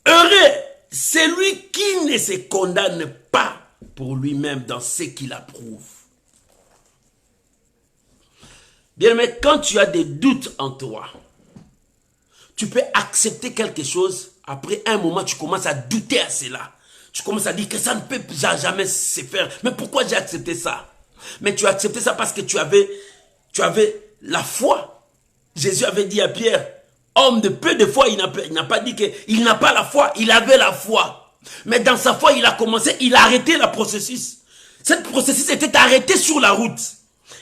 Heureux, c'est lui qui ne se condamne pas pour lui-même dans ce qu'il approuve. Bien, mais quand tu as des doutes en toi, tu peux accepter quelque chose, après un moment, tu commences à douter à cela. Tu commences à dire que ça ne peut jamais se faire. Mais pourquoi j'ai accepté ça? Mais tu as accepté ça parce que tu avais la foi. Jésus avait dit à Pierre, homme de peu de foi, il n'a pas dit qu'il n'a pas la foi, il avait la foi. Mais dans sa foi, il a commencé, il a arrêté le processus. Ce processus était arrêté sur la route.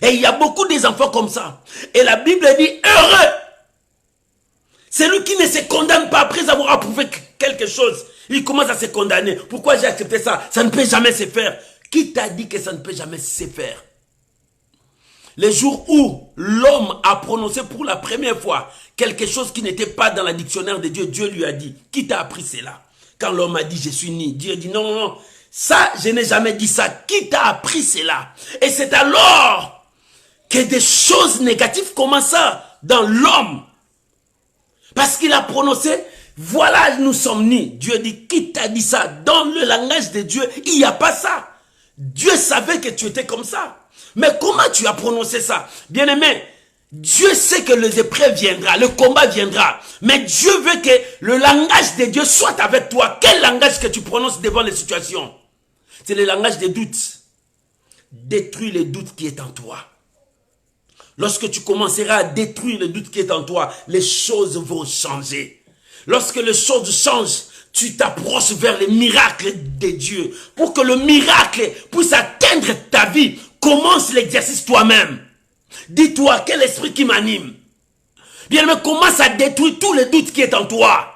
Et il y a beaucoup des enfants comme ça. Et la Bible dit, heureux, c'est lui qui ne se condamne pas après avoir approuvé quelque chose. Il commence à se condamner. Pourquoi j'ai accepté ça? Ça ne peut jamais se faire. Qui t'a dit que ça ne peut jamais se faire? Le jour où l'homme a prononcé pour la première fois quelque chose qui n'était pas dans le dictionnaire de Dieu, Dieu lui a dit, qui t'a appris cela? Quand l'homme a dit, je suis né, Dieu a dit, non, non, non, ça, je n'ai jamais dit ça. Qui t'a appris cela? Et c'est alors que des choses négatives commencent dans l'homme. Parce qu'il a prononcé, voilà, nous sommes nés. Dieu dit, qui t'a dit ça? Dans le langage de Dieu, il n'y a pas ça. Dieu savait que tu étais comme ça. Mais comment tu as prononcé ça? Bien-aimé, Dieu sait que les épreuves viendront, le combat viendra. Mais Dieu veut que le langage de Dieu soit avec toi. Quel langage que tu prononces devant les situations? C'est le langage des doutes. Détruis les doutes qui est en toi. Lorsque tu commenceras à détruire le doute qui est en toi, les choses vont changer. Lorsque les choses changent, tu t'approches vers les miracles de Dieu. Pour que le miracle puisse atteindre ta vie, commence l'exercice toi-même. Dis-toi, quel esprit qui m'anime? Bien, mais commence à détruire tous les doutes qui est en toi.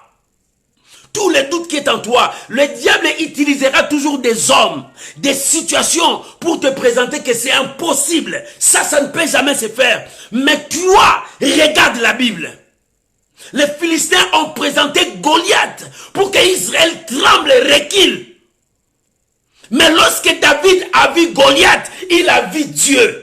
Tous les doutes qui est en toi. Le diable utilisera toujours des hommes, des situations pour te présenter que c'est impossible. Ça ne peut jamais se faire. Mais toi, regarde la Bible. Les Philistins ont présenté Goliath pour qu'Israël tremble et recule. Mais lorsque David a vu Goliath, il a vu Dieu.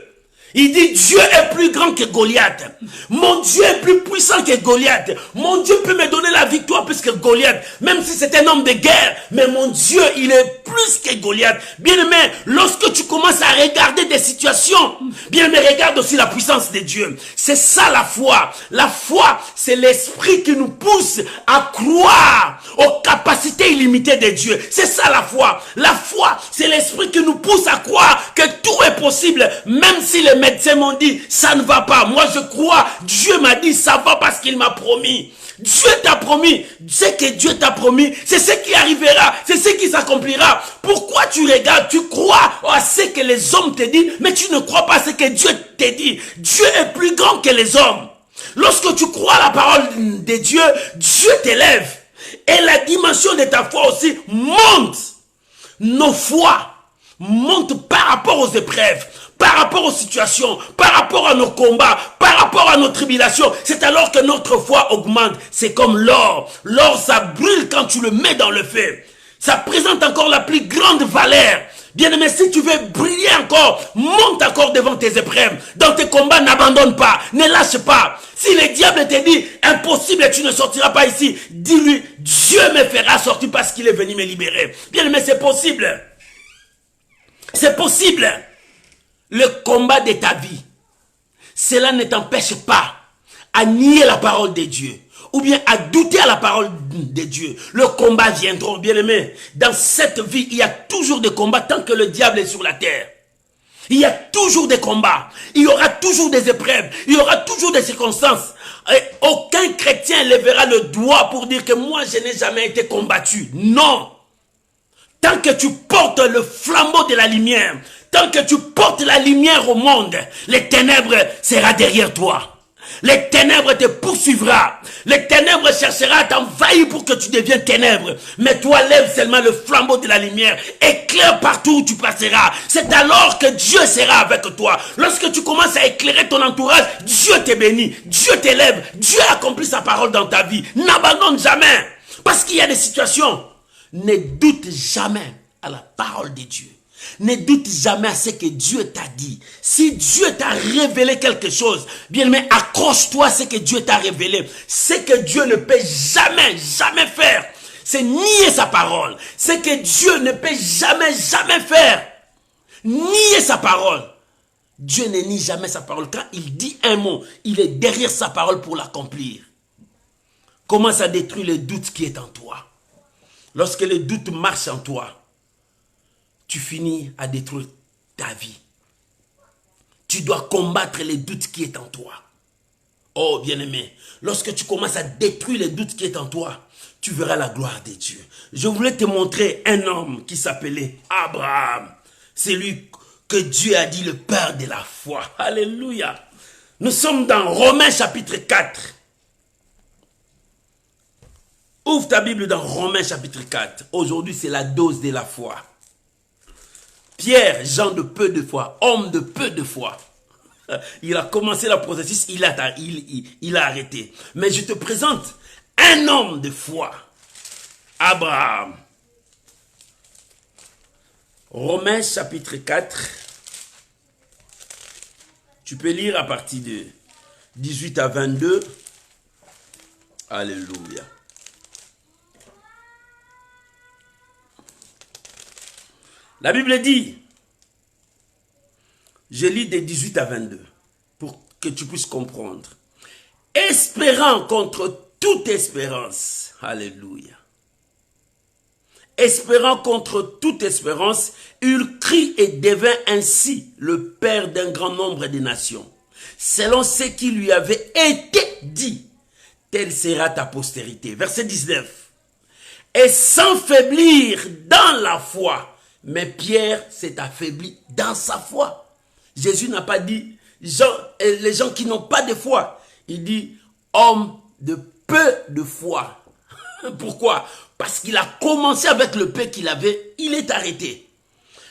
Il dit, Dieu est plus grand que Goliath. Mon Dieu est plus puissant que Goliath. Mon Dieu peut me donner la victoire plus que Goliath. Même si c'est un homme de guerre. Mais mon Dieu, il est plus que Goliath. Bien-aimé, lorsque tu commences à regarder des situations, bien-aimé, regarde aussi la puissance de Dieu. C'est ça la foi. La foi, c'est l'esprit qui nous pousse à croire aux capacités illimitées de Dieu. C'est ça la foi. La foi, c'est l'esprit qui nous pousse à croire que tout est possible. Même si les médecins m'ont dit, ça ne va pas. Moi, je crois. Dieu m'a dit, ça va parce qu'il m'a promis. Dieu t'a promis. Ce que Dieu t'a promis, c'est ce qui arrivera. C'est ce qui s'accomplira. Pourquoi tu regardes, tu crois à ce que les hommes te disent, mais tu ne crois pas à ce que Dieu te dit. Dieu est plus grand que les hommes. Lorsque tu crois à la parole de Dieu, Dieu t'élève. Et la dimension de ta foi aussi monte. Nos foi montent par rapport aux épreuves, par rapport aux situations, par rapport à nos combats, par rapport à nos tribulations. C'est alors que notre foi augmente. C'est comme l'or. L'or, ça brûle quand tu le mets dans le feu. Ça présente encore la plus grande valeur. Bien-aimé, si tu veux briller encore, monte encore devant tes épreuves. Dans tes combats, n'abandonne pas, ne lâche pas. Si le diable te dit, impossible, tu ne sortiras pas ici, dis-lui, Dieu me fera sortir parce qu'il est venu me libérer. Bien-aimé, c'est possible. C'est possible. Le combat de ta vie, cela ne t'empêche pas à nier la parole de Dieu ou bien à douter à la parole de Dieu. Le combat viendra, bien aimé. Dans cette vie, il y a toujours des combats tant que le diable est sur la terre. Il y a toujours des combats. Il y aura toujours des épreuves. Il y aura toujours des circonstances. Et aucun chrétien lèvera le doigt pour dire que moi, je n'ai jamais été combattu. Non. Tant que tu portes le flambeau de la lumière, tant que tu portes la lumière au monde, les ténèbres seront derrière toi. Les ténèbres te poursuivra. Les ténèbres cherchera à t'envahir pour que tu deviennes ténèbres. Mais toi, lève seulement le flambeau de la lumière. Éclaire partout où tu passeras. C'est alors que Dieu sera avec toi. Lorsque tu commences à éclairer ton entourage, Dieu te bénit. Dieu t'élève. Dieu accomplit sa parole dans ta vie. N'abandonne jamais. Parce qu'il y a des situations. Ne doute jamais à la parole de Dieu. Ne doute jamais à ce que Dieu t'a dit. Si Dieu t'a révélé quelque chose, bien aimé, accroche-toi à ce que Dieu t'a révélé. Ce que Dieu ne peut jamais, jamais faire, c'est nier sa parole. Ce que Dieu ne peut jamais, jamais faire, nier sa parole. Dieu ne nie jamais sa parole. Quand il dit un mot, il est derrière sa parole pour l'accomplir. Commence à détruire le doute qui est en toi. Lorsque le doute marche en toi, tu finis à détruire ta vie. Tu dois combattre les doutes qui est en toi. Oh bien-aimé, lorsque tu commences à détruire les doutes qui est en toi, tu verras la gloire de Dieu. Je voulais te montrer un homme qui s'appelait Abraham. C'est lui que Dieu a dit le père de la foi. Alléluia. Nous sommes dans Romains chapitre 4. Ouvre ta Bible dans Romains chapitre 4. Aujourd'hui, c'est la dose de la foi. Pierre, Jean de peu de foi, homme de peu de foi. Il a commencé le processus, il a arrêté. Mais je te présente un homme de foi, Abraham. Romains chapitre 4. Tu peux lire à partir de 18 à 22. Alléluia. La Bible dit, je lis de 18 à 22, pour que tu puisses comprendre. Espérant contre toute espérance, alléluia. Espérant contre toute espérance, il crie et devint ainsi le père d'un grand nombre de nations. Selon ce qui lui avait été dit, telle sera ta postérité. Verset 19. Et sans faiblir dans la foi. Mais Pierre s'est affaibli dans sa foi. Jésus n'a pas dit les gens qui n'ont pas de foi. Il dit homme de peu de foi. Pourquoi? Parce qu'il a commencé avec le peu qu'il avait, il est arrêté.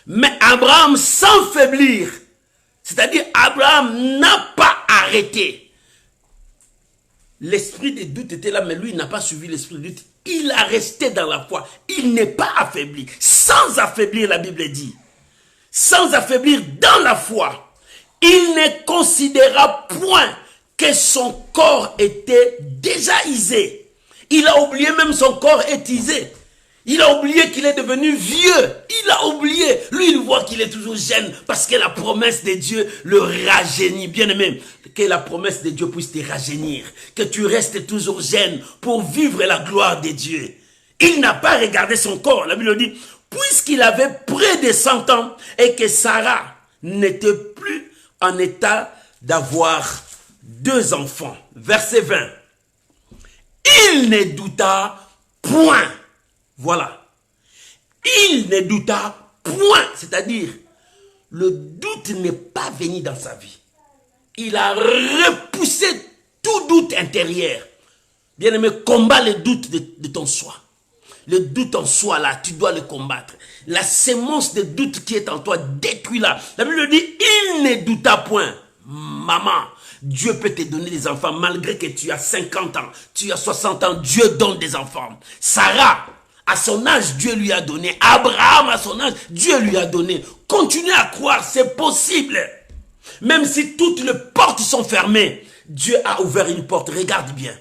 Mais Abraham sans faiblir, c'est-à-dire Abraham n'a pas arrêté. L'esprit de doute était là, mais lui il n'a pas suivi l'esprit de doute. Il a resté dans la foi. Il n'est pas affaibli. Sans affaiblir, la Bible dit. Sans affaiblir dans la foi. Il ne considéra point que son corps était déjà usé. Il a oublié même son corps est usé. Il a oublié qu'il est devenu vieux. Il a oublié. Lui, il voit qu'il est toujours jeune parce que la promesse de Dieu le rajeunit. Bien aimé, que la promesse de Dieu puisse te rajeunir. Que tu restes toujours jeune pour vivre la gloire de Dieu. Il n'a pas regardé son corps. La Bible dit, puisqu'il avait près de 100 ans et que Sarah n'était plus en état d'avoir 2 enfants. Verset 20. Il ne douta point. Voilà. Il ne douta point. C'est-à-dire, le doute n'est pas venu dans sa vie. Il a repoussé tout doute intérieur. Bien-aimé, combat le doute de ton soi. Le doute en soi, là, tu dois le combattre. La sémence de doute qui est en toi, détruis-la. La Bible dit, il ne douta point. Maman, Dieu peut te donner des enfants malgré que tu as 50 ans, tu as 60 ans, Dieu donne des enfants. Sarah, à son âge, Dieu lui a donné. Abraham, à son âge, Dieu lui a donné. Continue à croire, c'est possible. Même si toutes les portes sont fermées, Dieu a ouvert une porte. Regarde bien.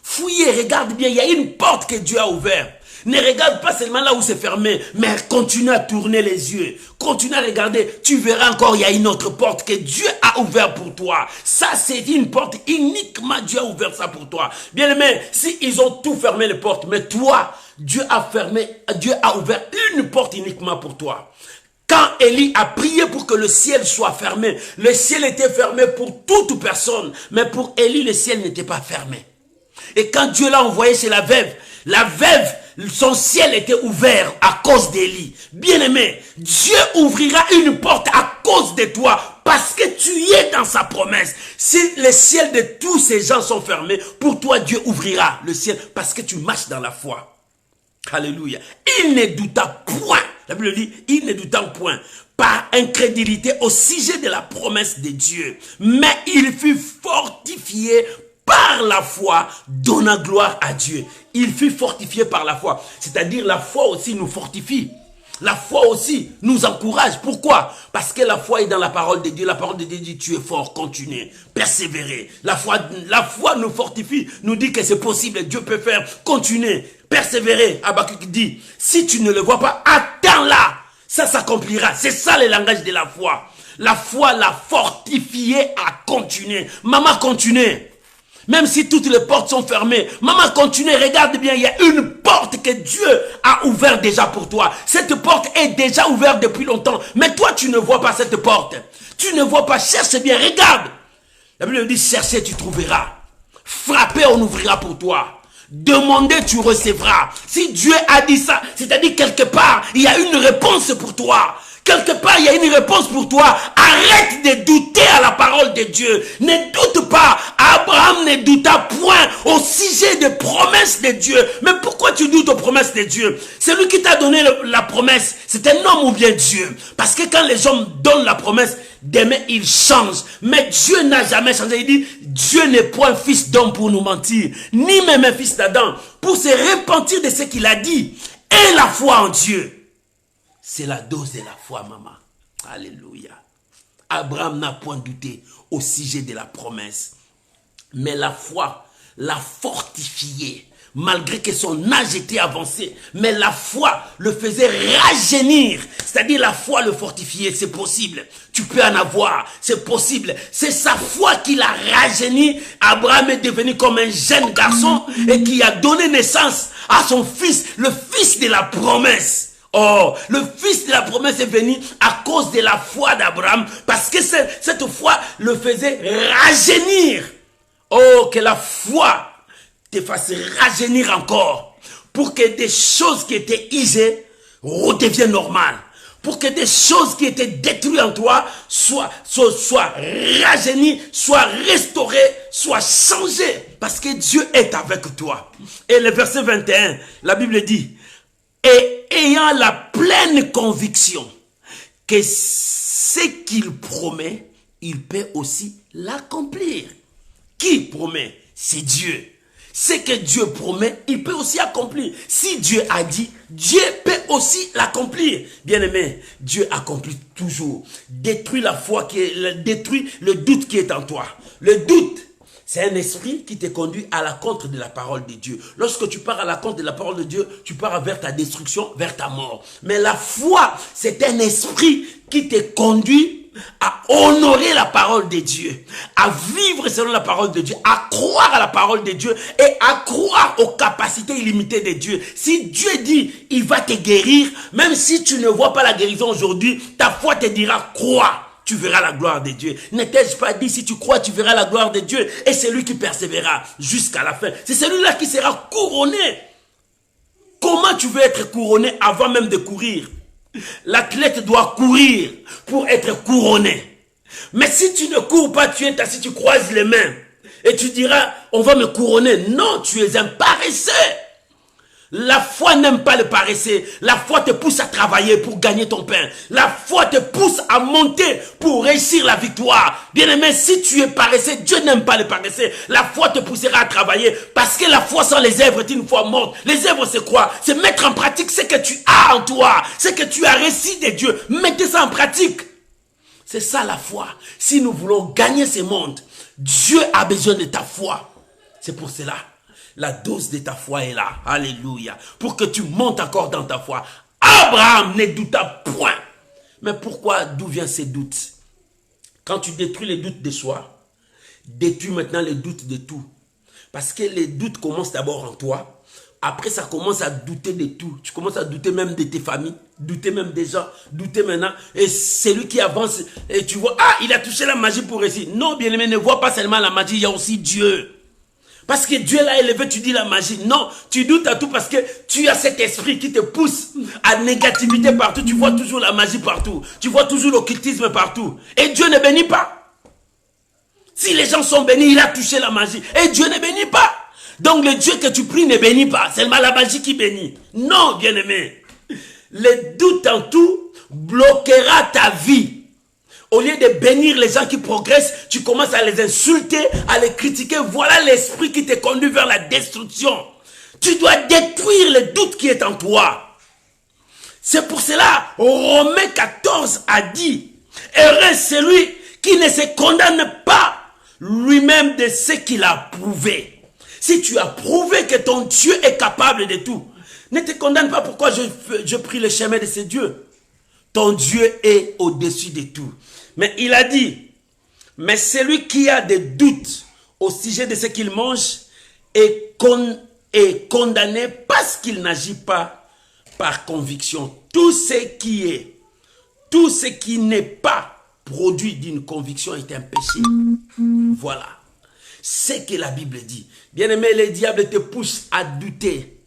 Fouillez, regarde bien. Il y a une porte que Dieu a ouverte. Ne regarde pas seulement là où c'est fermé, mais continue à tourner les yeux. Continue à regarder. Tu verras encore, il y a une autre porte que Dieu a ouverte pour toi. Ça, c'est une porte uniquement Dieu a ouvert ça pour toi. Bien aimé, si ils ont tout fermé les portes, mais toi, Dieu a ouvert une porte uniquement pour toi. Quand Élie a prié pour que le ciel soit fermé, le ciel était fermé pour toute personne, mais pour Élie, le ciel n'était pas fermé. Et quand Dieu l'a envoyé chez la veuve son ciel était ouvert à cause d'Élie. Bien-aimé, Dieu ouvrira une porte à cause de toi parce que tu es dans sa promesse. Si les ciels de tous ces gens sont fermés, pour toi Dieu ouvrira le ciel parce que tu marches dans la foi. Alléluia. Il ne douta point. La Bible dit, il ne douta point par incrédulité au sujet de la promesse de Dieu. Mais il fut fortifié par la foi, donnant gloire à Dieu. Il fut fortifié par la foi. C'est-à-dire la foi aussi nous fortifie. La foi aussi nous encourage. Pourquoi? Parce que la foi est dans la parole de Dieu. La parole de Dieu dit, tu es fort, continue, persévérer. La foi nous fortifie, nous dit que c'est possible. Dieu peut faire, continuer, persévérer. Habakkuk dit, si tu ne le vois pas, attends-la. Ça s'accomplira. C'est ça le langage de la foi. La foi l'a fortifié à continuer. Maman, continue. Même si toutes les portes sont fermées, maman, continue, regarde bien, il y a une porte que Dieu a ouverte déjà pour toi. Cette porte est déjà ouverte depuis longtemps, mais toi, tu ne vois pas cette porte. Tu ne vois pas, cherche bien, regarde. La Bible dit, cherchez, tu trouveras. Frappez, on ouvrira pour toi. Demandez, tu recevras. Si Dieu a dit ça, c'est-à-dire quelque part, il y a une réponse pour toi. Quelque part, il y a une réponse pour toi. Arrête de douter à la parole de Dieu. Ne doute pas. Abraham ne douta point au sujet des promesses de Dieu. Mais pourquoi tu doutes aux promesses de Dieu? Celui qui t'a donné la promesse, c'est un homme ou bien Dieu? Parce que quand les hommes donnent la promesse, demain ils changent. Mais Dieu n'a jamais changé. Il dit, Dieu n'est point fils d'homme pour nous mentir, ni même un fils d'Adam, pour se repentir de ce qu'il a dit. Et la foi en Dieu. C'est la dose de la foi, maman. Alléluia. Abraham n'a point douté au sujet de la promesse. Mais la foi l'a fortifié. Malgré que son âge était avancé. Mais la foi le faisait rajeunir. C'est-à-dire la foi le fortifiait. C'est possible. Tu peux en avoir. C'est possible. C'est sa foi qui l'a rajeuni. Abraham est devenu comme un jeune garçon. Et qui a donné naissance à son fils. Le fils de la promesse. Oh, le fils de la promesse est venu à cause de la foi d'Abraham, parce que cette foi le faisait rajeunir. Oh, que la foi te fasse rajeunir encore, pour que des choses qui étaient usées redeviennent normales, pour que des choses qui étaient détruites en toi soient rajeunies, soient restaurées, soient changées, parce que Dieu est avec toi. Et le verset 21, la Bible dit, et ayant la pleine conviction que ce qu'il promet, il peut aussi l'accomplir. Qui promet? C'est Dieu. Ce que Dieu promet, il peut aussi accomplir. Si Dieu a dit, Dieu peut aussi l'accomplir. Bien-aimé, Dieu accomplit toujours. Détruis la foi détruis le doute qui est en toi. Le doute, c'est un esprit qui te conduit à la contre de la parole de Dieu. Lorsque tu pars à la contre de la parole de Dieu, tu pars vers ta destruction, vers ta mort. Mais la foi, c'est un esprit qui te conduit à honorer la parole de Dieu, à vivre selon la parole de Dieu, à croire à la parole de Dieu et à croire aux capacités illimitées de Dieu. Si Dieu dit, il va te guérir, même si tu ne vois pas la guérison aujourd'hui, ta foi te dira, crois. Tu verras la gloire de Dieu. N'ai-je pas dit, si tu crois, tu verras la gloire de Dieu. Et c'est lui qui persévérera jusqu'à la fin. C'est celui-là qui sera couronné. Comment tu veux être couronné avant même de courir? L'athlète doit courir pour être couronné. Mais si tu ne cours pas, tu es assis, tu croises les mains. Et tu diras, on va me couronner. Non, tu es un paresseux. La foi n'aime pas le paresseux. La foi te pousse à travailler pour gagner ton pain. La foi te pousse à monter pour réussir la victoire. Bien-aimé, si tu es paresseux, Dieu n'aime pas le paresseux. La foi te poussera à travailler parce que la foi sans les œuvres est une foi morte. Les œuvres, c'est quoi? C'est mettre en pratique ce que tu as en toi, ce que tu as reçu de Dieu. Mettez ça en pratique. C'est ça la foi. Si nous voulons gagner ce monde, Dieu a besoin de ta foi. C'est pour cela. La dose de ta foi est là. Alléluia. Pour que tu montes encore dans ta foi. Abraham ne douta point. Mais pourquoi? D'où viennent ces doutes? Quand tu détruis les doutes de soi, détruis maintenant les doutes de tout. Parce que les doutes commencent d'abord en toi. Après, ça commence à douter de tout. Tu commences à douter même de tes familles, douter même des gens, douter maintenant. Et c'est lui qui avance. Et tu vois, ah, il a touché la magie pour réussir. Non, bien-aimé, ne vois pas seulement la magie, il y a aussi Dieu. Parce que Dieu l'a élevé, tu dis la magie. Non, tu doutes à tout parce que tu as cet esprit qui te pousse à négativité partout. Tu vois toujours la magie partout. Tu vois toujours l'occultisme partout. Et Dieu ne bénit pas. Si les gens sont bénis, il a touché la magie. Et Dieu ne bénit pas. Donc le Dieu que tu pries ne bénit pas. C'est la magie qui bénit. Non, bien-aimé. Le doute en tout bloquera ta vie. Au lieu de bénir les gens qui progressent, tu commences à les insulter, à les critiquer. Voilà l'esprit qui te conduit vers la destruction. Tu dois détruire le doute qui est en toi. C'est pour cela, Romains 14 a dit, « Heureux celui qui ne se condamne pas lui-même de ce qu'il a prouvé. » Si tu as prouvé que ton Dieu est capable de tout, ne te condamne pas pourquoi je prie le chemin de ce Dieu. Ton Dieu est au-dessus de tout. Mais il a dit, mais celui qui a des doutes au sujet de ce qu'il mange est condamné parce qu'il n'agit pas par conviction. Tout ce qui n'est pas produit d'une conviction est un péché. Voilà. C'est ce que la Bible dit. Bien-aimé, le diable te pousse à douter.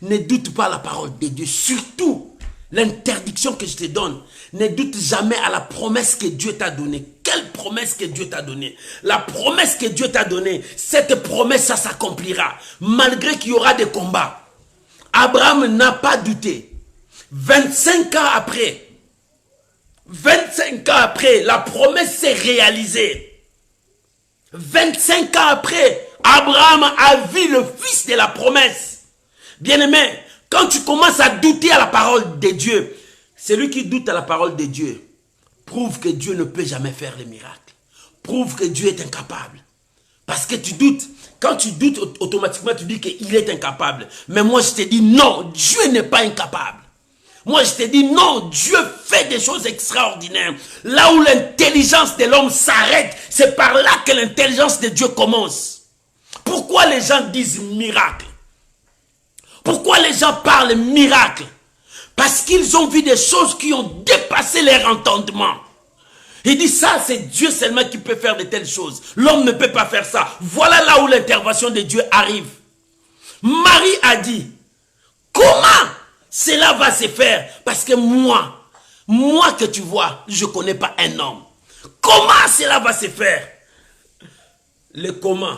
Ne doute pas la parole de Dieu. Surtout, l'interdiction que je te donne. Ne doute jamais à la promesse que Dieu t'a donnée. Quelle promesse que Dieu t'a donnée? La promesse que Dieu t'a donnée, cette promesse, ça s'accomplira. Malgré qu'il y aura des combats. Abraham n'a pas douté. 25 ans après, la promesse s'est réalisée. 25 ans après, Abraham a vu le fils de la promesse. Bien-aimé, quand tu commences à douter à la parole de Dieu, celui qui doute à la parole de Dieu prouve que Dieu ne peut jamais faire les miracles. Prouve que Dieu est incapable. Parce que tu doutes. Quand tu doutes, automatiquement tu dis qu'il est incapable. Mais moi je te dis non, Dieu n'est pas incapable. Moi je te dis non, Dieu fait des choses extraordinaires. Là où l'intelligence de l'homme s'arrête, c'est par là que l'intelligence de Dieu commence. Pourquoi les gens disent miracle? Pourquoi les gens parlent miracle? Parce qu'ils ont vu des choses qui ont dépassé leur entendement. Il dit ça, c'est Dieu seulement qui peut faire de telles choses. L'homme ne peut pas faire ça. Voilà là où l'intervention de Dieu arrive. Marie a dit, comment cela va se faire? Parce que moi que tu vois, je ne connais pas un homme. Comment cela va se faire? Le comment,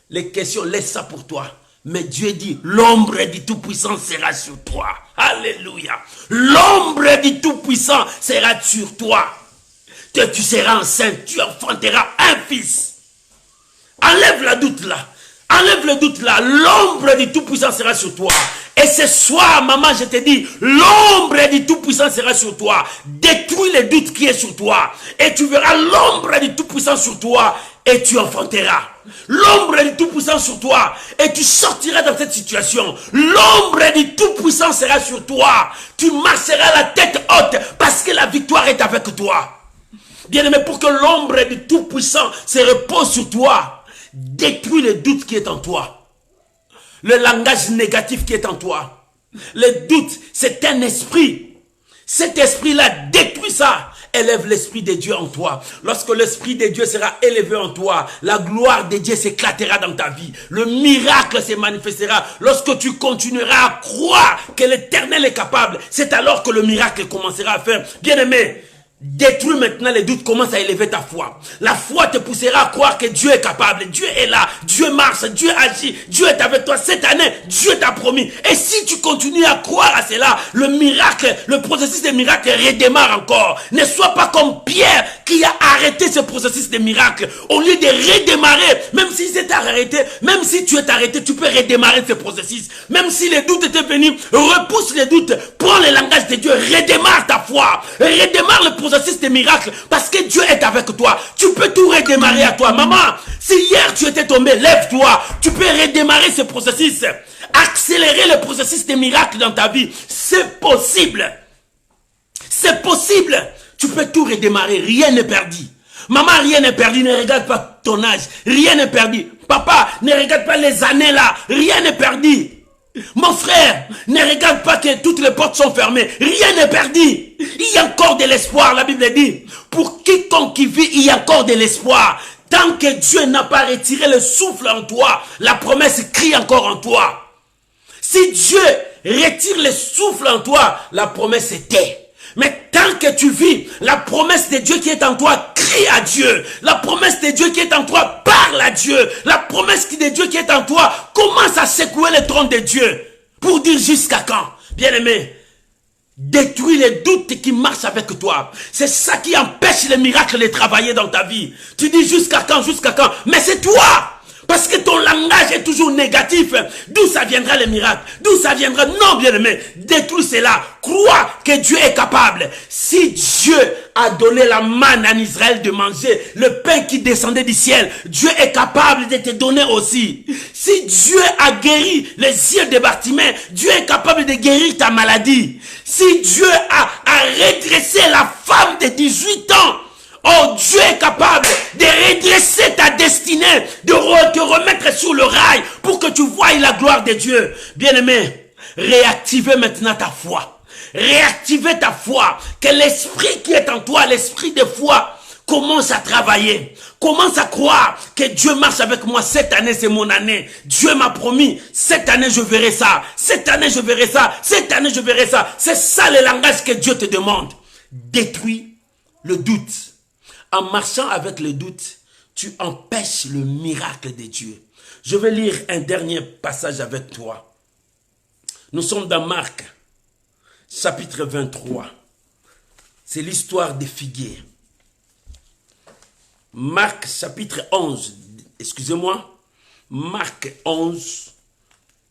les questions, laisse ça pour toi. Mais Dieu dit, l'ombre du Tout-Puissant sera sur toi. Alléluia. L'ombre du Tout-Puissant sera sur toi. Tu seras enceinte, tu enfanteras un fils. Enlève le doute là. Enlève le doute là. L'ombre du Tout-Puissant sera sur toi. Et ce soir, maman, je te dis, l'ombre du Tout-Puissant sera sur toi. Détruis le doute qui est sur toi. Et tu verras l'ombre du Tout-Puissant sur toi. Et tu enfanteras. L'ombre du Tout-Puissant sur toi. Et tu sortiras dans cette situation. L'ombre du Tout-Puissant sera sur toi. Tu marcheras la tête haute parce que la victoire est avec toi. Bien-aimé, pour que l'ombre du Tout-Puissant se repose sur toi, détruis le doute qui est en toi. Le langage négatif qui est en toi. Le doute, c'est un esprit. Cet esprit-là, détruis ça. Élève l'esprit de Dieu en toi. Lorsque l'esprit de Dieu sera élevé en toi, la gloire de Dieu s'éclatera dans ta vie. Le miracle se manifestera. Lorsque tu continueras à croire que l'Éternel est capable, c'est alors que le miracle commencera à faire. Bien-aimé, détruis maintenant les doutes, commence à élever ta foi. La foi te poussera à croire que Dieu est capable. Dieu est là, Dieu marche, Dieu agit, Dieu est avec toi. Cette année, Dieu t'a promis. Et si tu continues à croire à cela, le miracle, le processus de miracle redémarre encore. Ne sois pas comme Pierre qui a arrêté ce processus de miracle. Au lieu de redémarrer, même si c'est arrêté, même si tu es arrêté, tu peux redémarrer ce processus. Même si les doutes étaient venus, repousse les doutes, prends le langage de Dieu, redémarre ta foi, redémarre le processus des miracles, parce que Dieu est avec toi. Tu peux tout redémarrer à toi. Maman, si hier tu étais tombé, lève-toi. Tu peux redémarrer ce processus, accélérer le processus des miracles dans ta vie. C'est possible. C'est possible. Tu peux tout redémarrer. Rien n'est perdu. Maman, rien n'est perdu. Ne regarde pas ton âge. Rien n'est perdu. Papa, ne regarde pas les années là. Rien n'est perdu. Mon frère, ne regarde pas que toutes les portes sont fermées. Rien n'est perdu. Il y a encore de l'espoir. La Bible dit, pour quiconque qui vit, il y a encore de l'espoir. Tant que Dieu n'a pas retiré le souffle en toi, la promesse crie encore en toi. Si Dieu retire le souffle en toi, la promesse est tait. Mais tant que tu vis, la promesse de Dieu qui est en toi crie à Dieu. La promesse de Dieu qui est en toi parle à Dieu. La promesse de Dieu qui est en toi commence à secouer le trône de Dieu. Pour dire jusqu'à quand, bien-aimé, détruis les doutes qui marchent avec toi. C'est ça qui empêche les miracles de travailler dans ta vie. Tu dis jusqu'à quand, mais c'est toi. Parce que ton langage est toujours négatif. D'où ça viendra les miracles? D'où ça viendra? Non, bien-aimé. Détruis cela. Crois que Dieu est capable. Si Dieu a donné la manne en Israël de manger, le pain qui descendait du ciel, Dieu est capable de te donner aussi. Si Dieu a guéri les yeux de Bartimée, Dieu est capable de guérir ta maladie. Si Dieu a redressé la femme de 18 ans, oh, Dieu est capable de redresser ta destinée, de te remettre sur le rail pour que tu voies la gloire de Dieu. Bien-aimé, réactivez maintenant ta foi. Réactivez ta foi. Que l'esprit qui est en toi, l'esprit de foi, commence à travailler. Commence à croire que Dieu marche avec moi. Cette année, c'est mon année. Dieu m'a promis, cette année, je verrai ça. Cette année, je verrai ça. Cette année, je verrai ça. C'est ça le langage que Dieu te demande. Détruis le doute. En marchant avec le doute, tu empêches le miracle de Dieu. Je vais lire un dernier passage avec toi. Nous sommes dans Marc, chapitre 23. C'est l'histoire des figuiers. Marc, chapitre 11. Excusez-moi. Marc 11.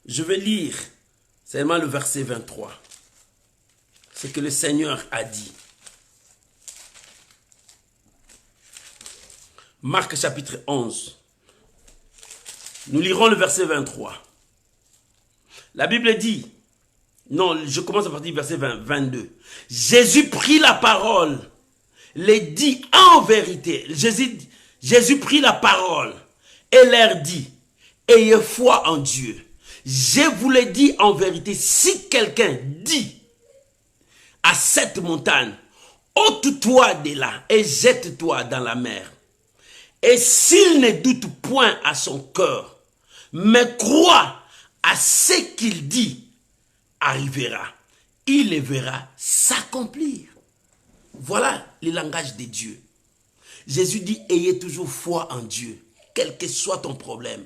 Je vais lire seulement le verset 23. C'est que le Seigneur a dit. Marc chapitre 11. Nous lirons le verset 23. La Bible dit, non, je commence à partir du verset 22. Jésus prit la parole, les dit en vérité. Jésus prit la parole et leur dit, ayez foi en Dieu. Je vous le dis en vérité, si quelqu'un dit à cette montagne, ôte-toi de là et jette-toi dans la mer. Et s'il ne doute point à son cœur, mais croit à ce qu'il dit, arrivera. Il le verra s'accomplir. Voilà le langage de Dieu. Jésus dit, ayez toujours foi en Dieu. Quel que soit ton problème,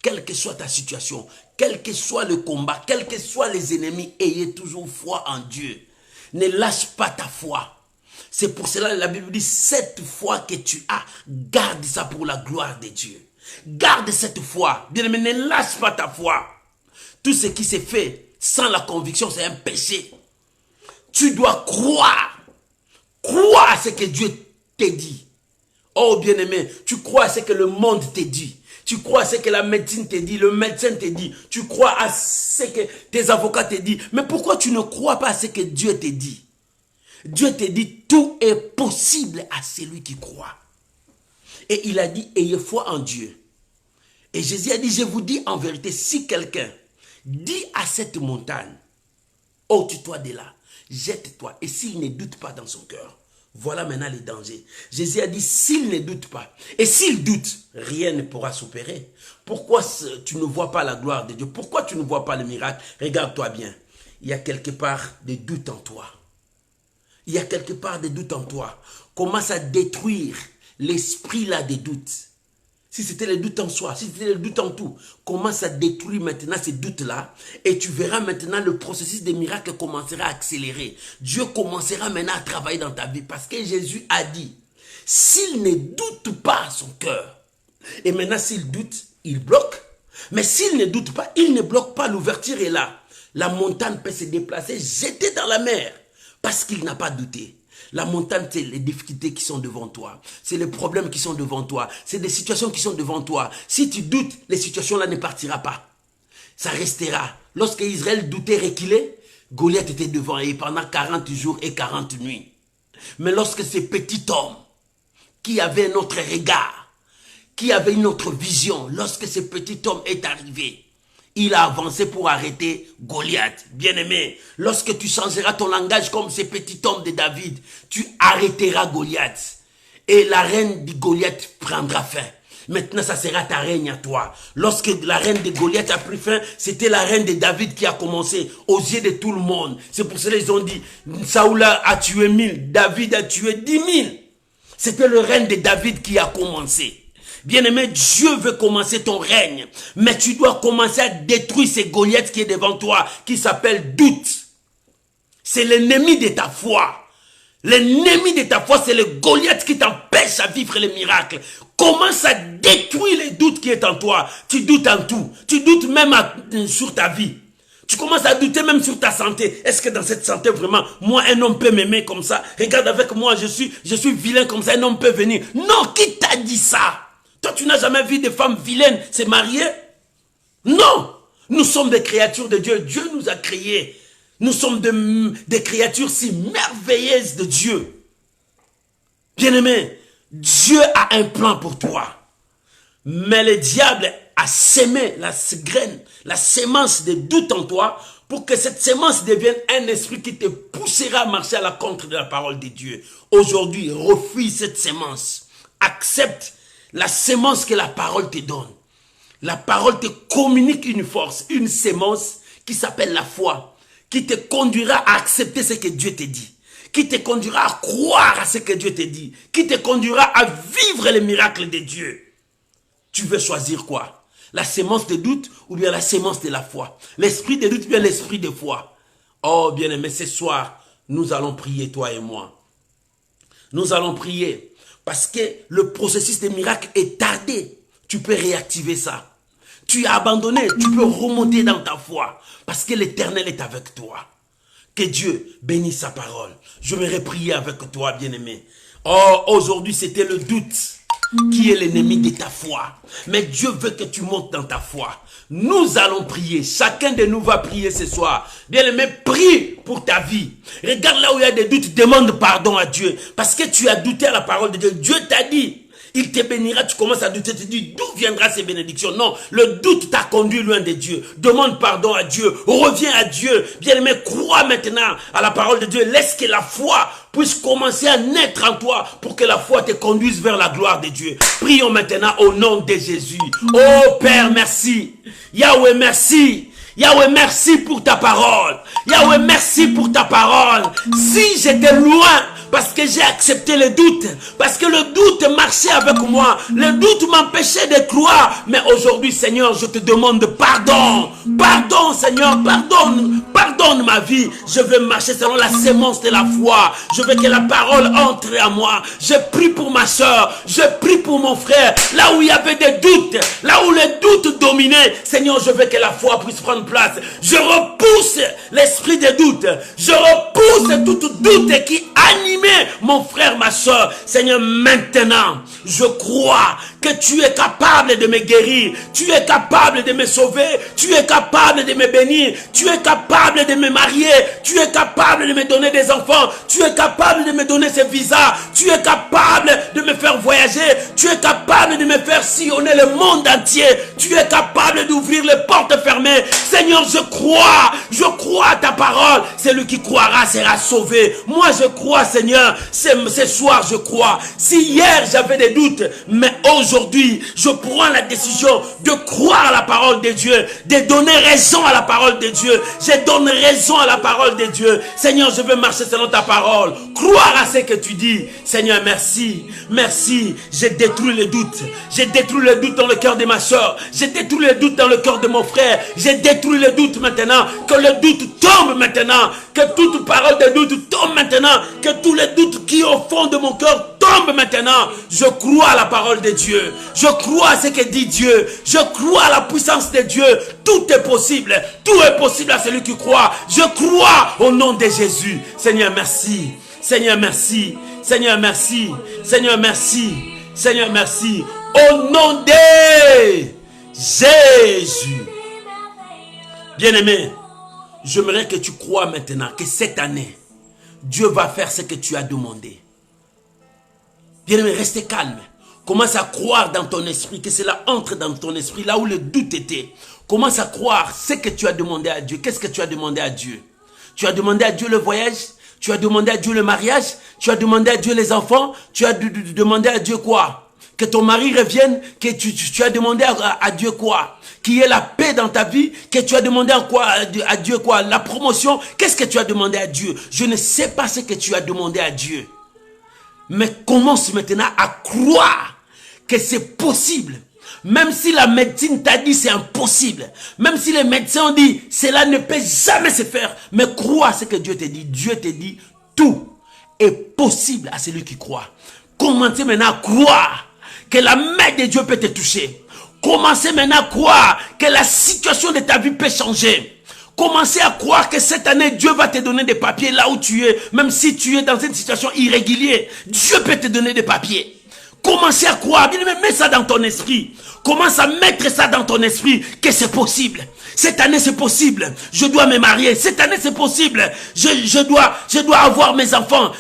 quelle que soit ta situation, quel que soit le combat, quels que soient les ennemis, ayez toujours foi en Dieu. Ne lâche pas ta foi. C'est pour cela que la Bible dit, cette foi que tu as, garde ça pour la gloire de Dieu. Garde cette foi. Bien-aimé, ne lâche pas ta foi. Tout ce qui s'est fait sans la conviction, c'est un péché. Tu dois croire. Crois à ce que Dieu t'a dit. Oh bien-aimé, tu crois à ce que le monde te dit. Tu crois à ce que la médecine te dit, le médecin te dit. Tu crois à ce que tes avocats te disent. Mais pourquoi tu ne crois pas à ce que Dieu te dit? Dieu te dit, tout est possible à celui qui croit. Et il a dit, ayez foi en Dieu. Et Jésus a dit, je vous dis en vérité, si quelqu'un dit à cette montagne, ôte-toi de là, jette-toi. Et s'il ne doute pas dans son cœur, voilà maintenant les dangers. Jésus a dit, s'il ne doute pas, et s'il doute, rien ne pourra s'opérer. Pourquoi tu ne vois pas la gloire de Dieu? Pourquoi tu ne vois pas le miracle? Regarde-toi bien. Il y a quelque part des doutes en toi. Il y a quelque part des doutes en toi. Commence à détruire l'esprit là des doutes. Si c'était les doutes en soi, si c'était les doutes en tout, commence à détruire maintenant ces doutes-là et tu verras maintenant le processus des miracles commencera à accélérer. Dieu commencera maintenant à travailler dans ta vie parce que Jésus a dit, s'il ne doute pas à son cœur, et maintenant s'il doute, il bloque. Mais s'il ne doute pas, il ne bloque pas, l'ouverture est là. La montagne peut se déplacer, jeter dans la mer. Parce qu'il n'a pas douté. La montagne, c'est les difficultés qui sont devant toi. C'est les problèmes qui sont devant toi. C'est des situations qui sont devant toi. Si tu doutes, les situations-là ne partiront pas. Ça restera. Lorsque Israël doutait, reculait, Goliath était devant et pendant 40 jours et 40 nuits. Mais lorsque ce petit homme, qui avait un autre regard, qui avait une autre vision, lorsque ce petit homme est arrivé, il a avancé pour arrêter Goliath. Bien-aimé, lorsque tu changeras ton langage comme ce petit homme de David, tu arrêteras Goliath. et la reine de Goliath prendra fin. Maintenant, ça sera ta règne à toi. Lorsque la reine de Goliath a pris fin, c'était la reine de David qui a commencé aux yeux de tout le monde. C'est pour cela qu'ils ont dit, Saoul a tué 1000, David a tué 10 000. C'était le règne de David qui a commencé. Bien-aimé, Dieu veut commencer ton règne. Mais tu dois commencer à détruire ces Goliaths qui est devant toi, qui s'appelle doute. C'est l'ennemi de ta foi. L'ennemi de ta foi, c'est le Goliath qui t'empêche à vivre les miracles. Commence à détruire les doutes qui est en toi. Tu doutes en tout. Tu doutes même sur ta vie. Tu commences à douter même sur ta santé. Est-ce que dans cette santé, vraiment, moi, un homme peut m'aimer comme ça? Regarde avec moi, je suis vilain comme ça, un homme peut venir. Non, qui t'a dit ça? Toi, tu n'as jamais vu des femmes vilaines se marier? Non! Nous sommes des créatures de Dieu. Dieu nous a créés. Nous sommes des créatures si merveilleuses de Dieu. Bien-aimé, Dieu a un plan pour toi. Mais le diable a sémé la graine, la sémence de doute en toi pour que cette sémence devienne un esprit qui te poussera à marcher à la contre de la parole de Dieu. Aujourd'hui, refuse cette sémence. Accepte la sémence que la parole te donne. La parole te communique une force, une sémence qui s'appelle la foi, qui te conduira à accepter ce que Dieu te dit, qui te conduira à croire à ce que Dieu te dit, qui te conduira à vivre les miracles de Dieu. Tu veux choisir quoi? La sémence de doute ou bien la sémence de la foi? L'esprit de doute ou bien l'esprit de foi? Oh bien-aimé, ce soir, nous allons prier, toi et moi. Nous allons prier parce que le processus des miracles est tardé. Tu peux réactiver ça. Tu as abandonné, tu peux remonter dans ta foi parce que l'Éternel est avec toi. Que Dieu bénisse sa parole. Je vais prier avec toi, bien-aimé. Oh, aujourd'hui, c'était le doute qui est l'ennemi de ta foi. Mais Dieu veut que tu montes dans ta foi. Nous allons prier. Chacun de nous va prier ce soir. Bien-aimé, prie pour ta vie. Regarde là où il y a des doutes, demande pardon à Dieu. Parce que tu as douté à la parole de Dieu. Dieu t'a dit, il te bénira, tu commences à douter, tu te dis, d'où viendra ces bénédictions? Non, le doute t'a conduit loin de Dieu. Demande pardon à Dieu, reviens à Dieu. Bien-aimé, crois maintenant à la parole de Dieu. Laisse que la foi puisse commencer à naître en toi pour que la foi te conduise vers la gloire de Dieu. Prions maintenant au nom de Jésus. Oh Père, merci. Yahweh, merci. Yahweh, merci pour ta parole. Yahweh, merci pour ta parole. Si j'étais loin, parce que j'ai accepté le doute, parce que le doute marchait avec moi, le doute m'empêchait de croire, mais aujourd'hui, Seigneur, je te demande pardon. Pardon, Seigneur, pardonne ma vie. Je veux marcher selon la sémence de la foi. Je veux que la parole entre à moi. Je prie pour ma soeur, je prie pour mon frère. Là où il y avait des doutes, là où les doutes dominaient, Seigneur, je veux que la foi puisse prendre place. Je repousse l'esprit de doute. Je repousse tout doute qui anime mon frère, ma soeur. Seigneur, maintenant, je crois que tu es capable de me guérir. Tu es capable de me sauver. Tu es capable de me bénir. Tu es capable de me marier. Tu es capable de me donner des enfants. Tu es capable de me donner ce visa. Tu es capable de me faire voyager. Tu es capable de me faire sillonner le monde entier. Tu es capable d'ouvrir les portes fermées. Seigneur, je crois à ta parole. Celui qui croira sera sauvé. Moi, je crois, Seigneur. Ce soir, je crois. Si hier, j'avais des doutes, mais aujourd'hui, je prends la décision de croire à la parole de Dieu, de donner raison à la parole de Dieu. Je donne raison à la parole de Dieu. Seigneur, je veux marcher selon ta parole. Croire à ce que tu dis. Seigneur, merci. Merci. J'ai détruit les doutes. J'ai détruit les doutes dans le cœur de ma soeur. J'ai détruit les doutes dans le cœur de mon frère. J'ai détruit les doutes maintenant. Que le doute tombe maintenant. Que toute parole de doute tombe maintenant. Que tous les doutes qui au fond de mon cœur tombent maintenant. Je crois à la parole de Dieu. Je crois à ce que dit Dieu. Je crois à la puissance de Dieu. Tout est possible. Tout est possible à celui qui croit. Je crois au nom de Jésus. Seigneur, merci. Seigneur, merci. Seigneur, merci. Seigneur, merci. Seigneur, merci. Au nom de Jésus. Bien-aimé, j'aimerais que tu crois maintenant que cette année, Dieu va faire ce que tu as demandé. Bien-aimé, restez calme. Commence à croire dans ton esprit, que cela entre dans ton esprit, là où le doute était. Commence à croire ce que tu as demandé à Dieu. Qu'est-ce que tu as demandé à Dieu? Tu as demandé à Dieu le voyage? Tu as demandé à Dieu le mariage, tu as demandé à Dieu les enfants, tu as demandé à Dieu quoi? Que ton mari revienne, que tu as demandé à Dieu quoi? Qu'il y ait la paix dans ta vie, que tu as demandé à Dieu quoi? La promotion, qu'est-ce que tu as demandé à Dieu? Je ne sais pas ce que tu as demandé à Dieu. Mais commence maintenant à croire que c'est possible. Même si la médecine t'a dit c'est impossible. Même si les médecins ont dit cela ne peut jamais se faire. Mais crois ce que Dieu te dit. Dieu te dit tout est possible à celui qui croit. Commencez maintenant à croire que la main de Dieu peut te toucher. Commencez maintenant à croire que la situation de ta vie peut changer. Commencez à croire que cette année, Dieu va te donner des papiers là où tu es. Même si tu es dans une situation irrégulière, Dieu peut te donner des papiers. Commencez à croire, bien mets ça dans ton esprit. Commence à mettre ça dans ton esprit que c'est possible. Cette année c'est possible. Je dois me marier. Cette année c'est possible. Je dois avoir mes enfants.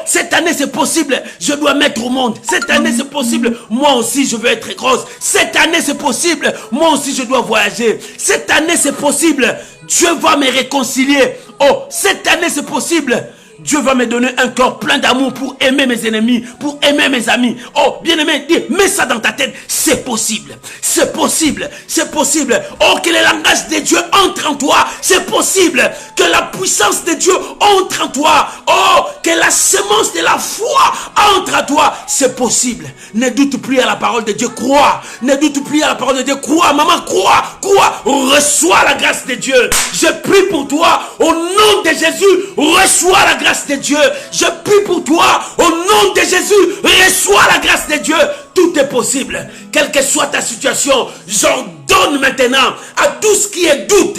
Cette année c'est possible. Je dois mettre au monde. Cette année c'est possible. Moi aussi je veux être grosse. Cette année c'est possible. Moi aussi je dois voyager. Cette année c'est possible. Dieu va me réconcilier. Cette année c'est possible. Dieu va me donner un corps plein d'amour pour aimer mes ennemis, pour aimer mes amis. Bien-aimé, mets ça dans ta tête. C'est possible. C'est possible. C'est possible. Que le langage de Dieu entre en toi. C'est possible. Que la puissance de Dieu entre en toi. Que la semence de la foi entre en toi. C'est possible. Ne doute plus à la parole de Dieu. Crois. Ne doute plus à la parole de Dieu. Crois, maman, crois. Crois. Reçois la grâce de Dieu. Je prie pour toi. Au nom de Jésus, reçois la grâce de Dieu. Je prie pour toi au nom de Jésus. Reçois la grâce de Dieu. Tout est possible. Quelle que soit ta situation, j'ordonne maintenant à tout ce qui est doute,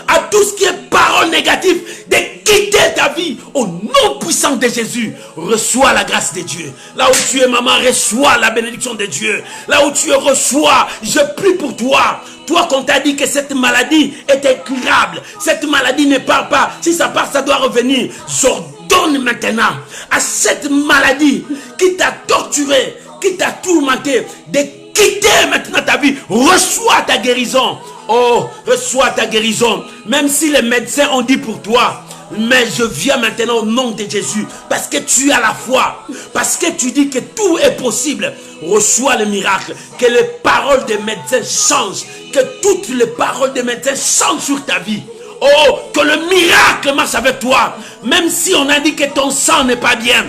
à tout ce qui est parole négative, de quitter ta vie au nom puissant de Jésus. Reçois la grâce de Dieu. Là où tu es, maman, reçois la bénédiction de Dieu. Là où tu es, reçois. Je prie pour toi. Toi, qu'on t'a dit que cette maladie est incurable, cette maladie ne part pas. Si ça part, ça doit revenir. J'ordonne maintenant à cette maladie qui t'a torturé, qui t'a tourmenté, de quitter maintenant ta vie. Reçois ta guérison. Reçois ta guérison. Même si les médecins ont dit pour toi, mais je viens maintenant au nom de Jésus. Parce que tu as la foi. Parce que tu dis que tout est possible. Reçois le miracle. Que les paroles des médecins changent. Que toutes les paroles des médecins changent sur ta vie. Que le miracle marche avec toi. Même si on a dit que ton sang n'est pas bien.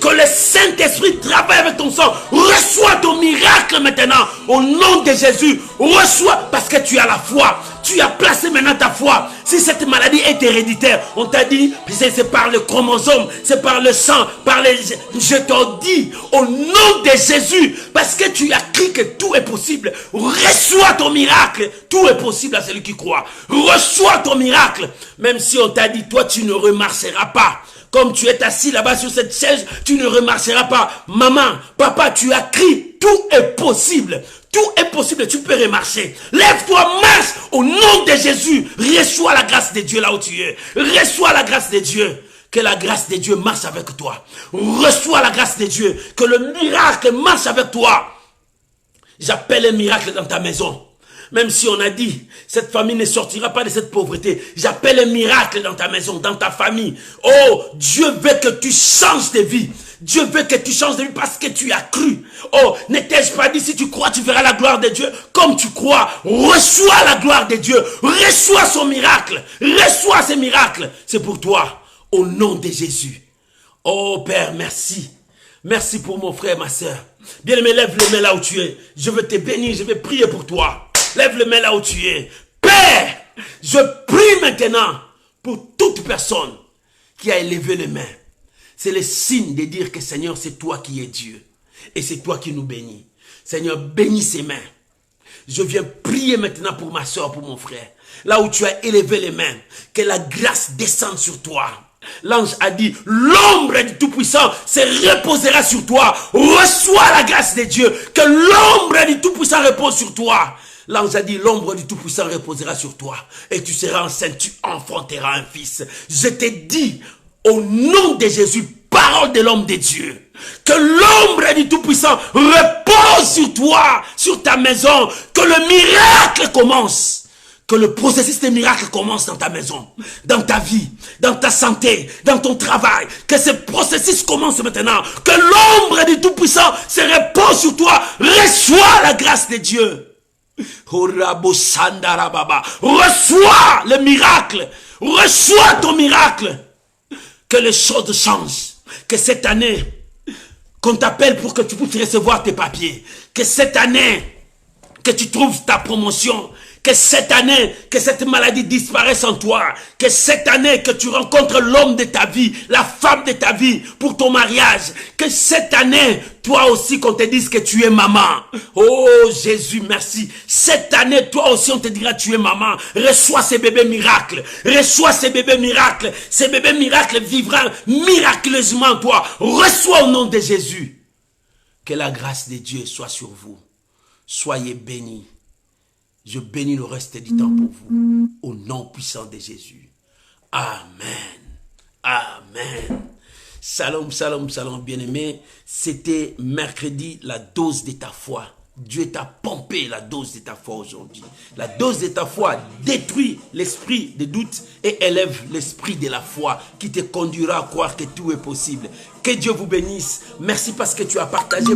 Que le Saint-Esprit travaille avec ton sang. Reçois ton miracle maintenant. Au nom de Jésus. Reçois parce que tu as la foi. Tu as placé maintenant ta foi. Si cette maladie est héréditaire, on t'a dit, c'est par le chromosome, c'est par le sang, par les... Je te dis, au nom de Jésus, parce que tu as cru que tout est possible, reçois ton miracle. Tout est possible à celui qui croit. Reçois ton miracle. Même si on t'a dit, toi tu ne remarcheras pas. Comme tu es assis là-bas sur cette chaise, tu ne remarcheras pas. Maman, papa, tu as crié, tout est possible. Tout est possible, tu peux remarcher. Lève-toi, marche au nom de Jésus. Reçois la grâce de Dieu là où tu es. Reçois la grâce de Dieu. Que la grâce de Dieu marche avec toi. Reçois la grâce de Dieu. Que le miracle marche avec toi. J'appelle un miracle dans ta maison. Même si on a dit, cette famille ne sortira pas de cette pauvreté. J'appelle un miracle dans ta maison, dans ta famille. Dieu veut que tu changes de vie. Dieu veut que tu changes de vie parce que tu as cru. Ne t'ai-je pas dit, si tu crois, tu verras la gloire de Dieu. Comme tu crois, reçois la gloire de Dieu. Reçois son miracle. Reçois ce miracle. C'est pour toi. Au nom de Jésus. Père, merci. Merci pour mon frère, ma soeur. Bien-aimé, lève les mains là où tu es. Je veux te bénir, je vais prier pour toi. Lève les mains là où tu es. Père, je prie maintenant pour toute personne qui a élevé les mains. C'est le signe de dire que Seigneur, c'est toi qui es Dieu. Et c'est toi qui nous bénis. Seigneur, bénis ses mains. Je viens prier maintenant pour ma soeur, pour mon frère. Là où tu as élevé les mains, que la grâce descende sur toi. L'ange a dit, l'ombre du Tout-Puissant se reposera sur toi. Reçois la grâce de Dieu. Que l'ombre du Tout-Puissant repose sur toi. L'ange a dit, l'ombre du Tout-Puissant reposera sur toi. Et tu seras enceinte, tu enfanteras un fils. Je te dis, au nom de Jésus, parole de l'homme de Dieu, que l'ombre du Tout-Puissant repose sur toi, sur ta maison. Que le miracle commence. Que le processus des miracles commence dans ta maison, dans ta vie, dans ta santé, dans ton travail. Que ce processus commence maintenant. Que l'ombre du Tout-Puissant se repose sur toi. Reçois la grâce de Dieu. Reçois le miracle. Reçois ton miracle. Que les choses changent. Que cette année, qu'on t'appelle pour que tu puisses recevoir tes papiers. Que cette année, que tu trouves ta promotion. Que cette année, que cette maladie disparaisse en toi. Que cette année, que tu rencontres l'homme de ta vie, la femme de ta vie pour ton mariage. Que cette année, toi aussi, qu'on te dise que tu es maman. Oh Jésus, merci. Cette année, toi aussi, on te dira tu es maman. Reçois ces bébés miracles. Reçois ces bébés miracles. Ces bébés miracles vivront miraculeusement en toi. Reçois au nom de Jésus. Que la grâce de Dieu soit sur vous. Soyez bénis. Je bénis le reste du temps pour vous. Au nom puissant de Jésus. Amen. Amen. Shalom, shalom, shalom, bien-aimé. C'était mercredi, la dose de ta foi. Dieu t'a pompé la dose de ta foi aujourd'hui. La dose de ta foi détruit l'esprit de doute et élève l'esprit de la foi qui te conduira à croire que tout est possible. Que Dieu vous bénisse. Merci parce que tu as partagé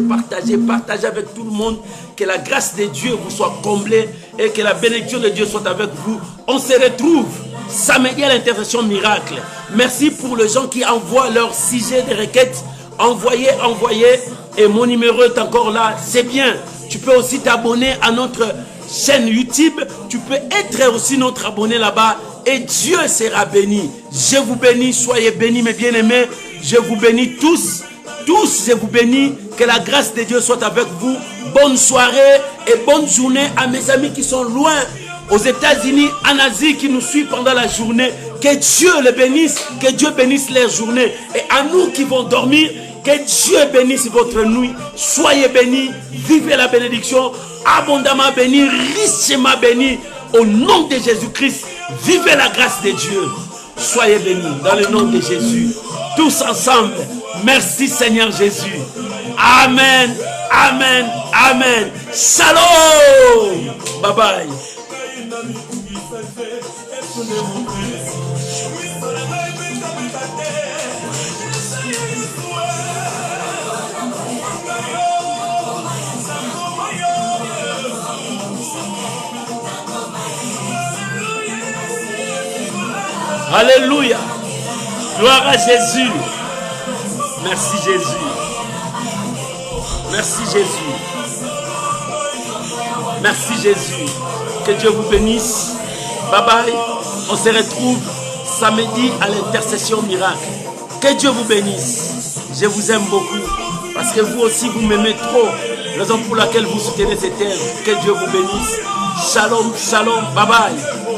avec tout le monde. Que la grâce de Dieu vous soit comblée et que la bénédiction de Dieu soit avec vous. On se retrouve samedi à l'intercession miracle. Merci pour les gens qui envoient leur sujet de requête. Envoyez. Et mon numéro est encore là. C'est bien. Tu peux aussi t'abonner à notre chaîne YouTube. Tu peux être aussi notre abonné là-bas. Et Dieu sera béni. Je vous bénis. Soyez bénis mes bien-aimés. Je vous bénis tous. Tous, je vous bénis. Que la grâce de Dieu soit avec vous. Bonne soirée et bonne journée à mes amis qui sont loin. Aux États-Unis, en Asie, qui nous suivent pendant la journée. Que Dieu les bénisse. Que Dieu bénisse leur journée. Et à nous qui vont dormir, que Dieu bénisse votre nuit. Soyez bénis. Vivez la bénédiction. Abondamment bénis. Richement bénis. Au nom de Jésus-Christ. Vivez la grâce de Dieu. Soyez bénis. Dans le nom de Jésus. Tous ensemble. Merci Seigneur Jésus. Amen. Amen. Amen. Shalom. Bye bye. Alléluia. Gloire à Jésus. Merci Jésus. Merci Jésus. Merci Jésus. Que Dieu vous bénisse. Bye bye. On se retrouve samedi à l'intercession miracle. Que Dieu vous bénisse. Je vous aime beaucoup. Parce que vous aussi vous m'aimez trop. Raison pour laquelle vous soutenez cette œuvre. Que Dieu vous bénisse. Shalom, shalom. Bye bye.